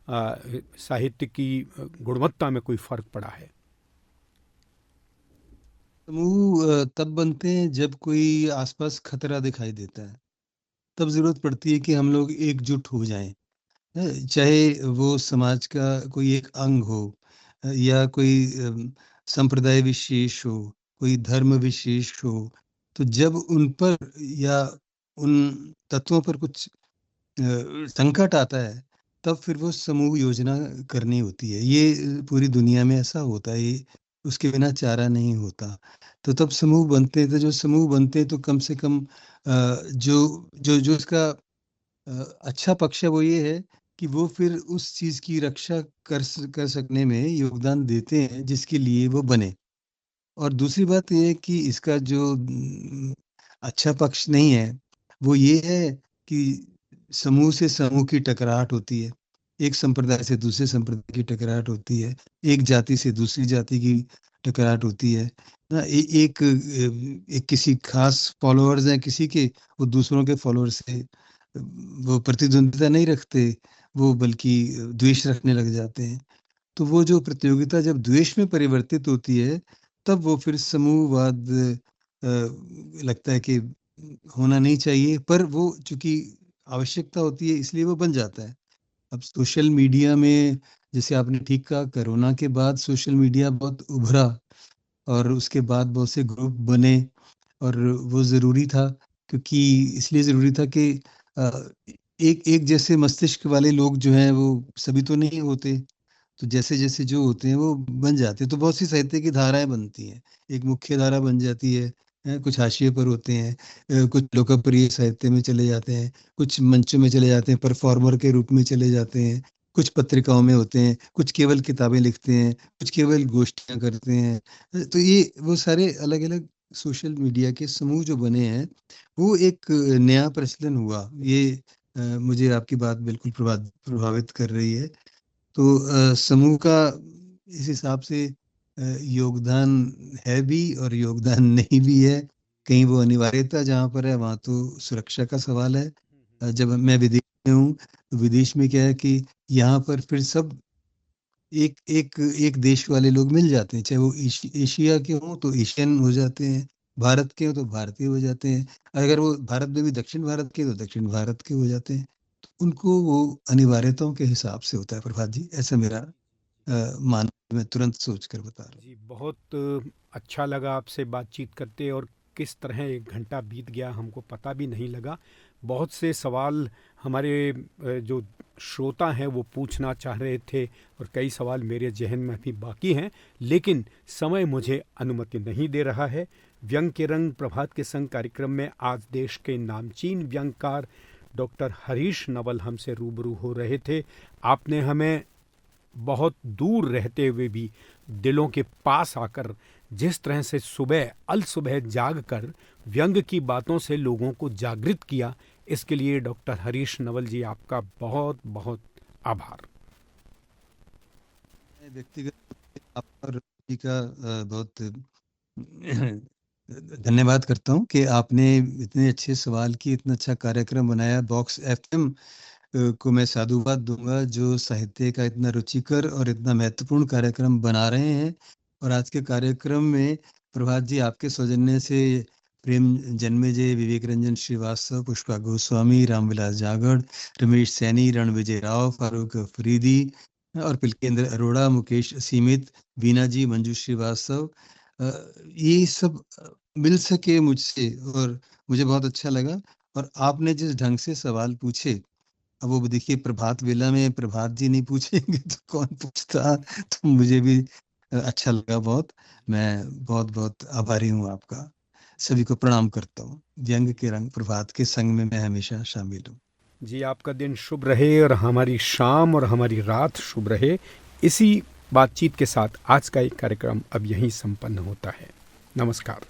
साहित्य की गुणवत्ता में कोई फर्क पड़ा है? समूह तब बनते हैं जब कोई आसपास खतरा दिखाई देता है, तब जरूरत पड़ती है कि हम लोग एकजुट हो जाएं। चाहे वो समाज का कोई एक अंग हो, या कोई संप्रदाय विशेष हो, कोई धर्म विशेष हो, तो जब उन पर या उन तत्वों पर कुछ संकट आता है, तब फिर वो समूह योजना करनी होती है। ये पूरी दुनिया में ऐसा होता है, ये उसके बिना चारा नहीं होता। तो तब समूह बनते हैं, तो जो समूह बनते हैं तो कम से कम जो जो जो इसका अच्छा पक्ष है वो ये है कि वो फिर उस चीज की रक्षा कर सकने में योगदान देते हैं जिसके लिए वो बने। और दूसरी बात ये है कि इसका जो अच्छा पक्ष नहीं है, वो ये है कि समूह से समूह की टकराहट होती है, एक संप्रदाय से दूसरे संप्रदाय की टकराहट होती है, एक जाति से दूसरी जाति की टकराहट होती है ना। एक किसी खास फॉलोअर्स हैं किसी के, वो दूसरों के फॉलोअर से वो प्रतिद्वंदिता नहीं रखते, वो बल्कि द्वेष रखने लग जाते हैं। तो वो जो प्रतियोगिता जब द्वेष में परिवर्तित होती है, तब वो फिर समूहवाद लगता है कि होना नहीं चाहिए, पर वो चूंकि आवश्यकता होती है इसलिए वो बन जाता है। अब सोशल मीडिया में, जैसे आपने ठीक कहा, कोरोना के बाद सोशल मीडिया बहुत उभरा, और उसके बाद बहुत से ग्रुप बने, और वो ज़रूरी था, क्योंकि इसलिए ज़रूरी था कि एक एक जैसे मस्तिष्क वाले लोग जो हैं वो सभी तो नहीं होते, तो जैसे जैसे जो होते हैं वो बन जाते हैं, तो बहुत सी साहित्य की धाराएं बनती हैं। एक मुख्य धारा बन जाती है, कुछ हाशिए पर होते हैं, कुछ लोकप्रिय साहित्य में चले जाते हैं, कुछ मंचों में चले जाते हैं, परफॉर्मर के रूप में चले जाते हैं, कुछ पत्रिकाओं में होते हैं, कुछ केवल किताबें लिखते हैं, कुछ केवल गोष्ठियां करते हैं। तो ये वो सारे अलग अलग सोशल मीडिया के समूह जो बने हैं, वो एक नया प्रचलन हुआ। ये मुझे आपकी बात बिल्कुल प्रभावित कर रही है। तो समूह का इस हिसाब से योगदान है भी और योगदान नहीं भी है। कहीं वो अनिवार्यता जहाँ पर है वहाँ तो सुरक्षा का सवाल है। जब मैं विदेश में हूँ तो विदेश में क्या है कि यहाँ पर फिर सब एक देश वाले लोग मिल जाते हैं, चाहे वो एशिया के हों तो एशियन हो जाते हैं, भारत के हो तो भारतीय हो जाते हैं, अगर वो भारत में भी दक्षिण भारत के तो दक्षिण भारत के हो जाते हैं। तो उनको वो अनिवार्यताओं के हिसाब से होता है प्रभात जी, ऐसा मेरा मान मैं तुरंत सोच कर बता रहा हूँ जी। बहुत अच्छा लगा आपसे बातचीत करते, और किस तरह 1 घंटा बीत गया हमको पता भी नहीं लगा। बहुत से सवाल हमारे जो श्रोता हैं वो पूछना चाह रहे थे, और कई सवाल मेरे जहन में भी बाकी हैं, लेकिन समय मुझे अनुमति नहीं दे रहा है। व्यंग के रंग प्रभात के संग कार्यक्रम में आज देश के नामचीन व्यंगकार डॉक्टर हरीश नवल हमसे रूबरू हो रहे थे। आपने हमें बहुत दूर रहते हुए भी दिलों के पास आकर जिस तरह से सुबह अल सुबह जाग कर व्यंग की बातों से लोगों को जागृत किया, इसके लिए डॉक्टर हरीश नवल जी आपका बहुत बहुत आभार। व्यक्तिगत आप जी का बहुत धन्यवाद करता हूँ कि आपने इतने अच्छे सवाल की इतना अच्छा कार्यक्रम बनाया। बॉक्स एफएम को मैं साधुवाद दूंगा जो साहित्य का इतना रुचिकर और इतना महत्वपूर्ण कार्यक्रम बना रहे हैं। और आज के कार्यक्रम में प्रभात जी आपके सौजन्य से प्रेम जन्मेजय, विवेक रंजन श्रीवास्तव, पुष्पा गोस्वामी, रामविलास जागड़, रमेश सैनी, रणविजय राव, फारूक फरीदी और पिलकेंद्र अरोड़ा, मुकेश असीमित, वीना जी, मंजू श्रीवास्तव, ये सब मिल सके मुझसे और मुझे बहुत अच्छा लगा। और आपने जिस ढंग से सवाल पूछे, अब वो देखिए प्रभात वेला में प्रभात जी नहीं पूछेंगे तो कौन पूछता, तो मुझे भी अच्छा लगा बहुत। मैं बहुत बहुत आभारी हूँ आपका। सभी को प्रणाम करता हूँ। व्यंग के रंग प्रभात के संग में मैं हमेशा शामिल हूँ। जी, आपका दिन शुभ रहे और हमारी शाम और हमारी रात शुभ रहे। इसी बातचीत के साथ आज का एक कार्यक्रम अब यहीं संपन्न होता है। नमस्कार।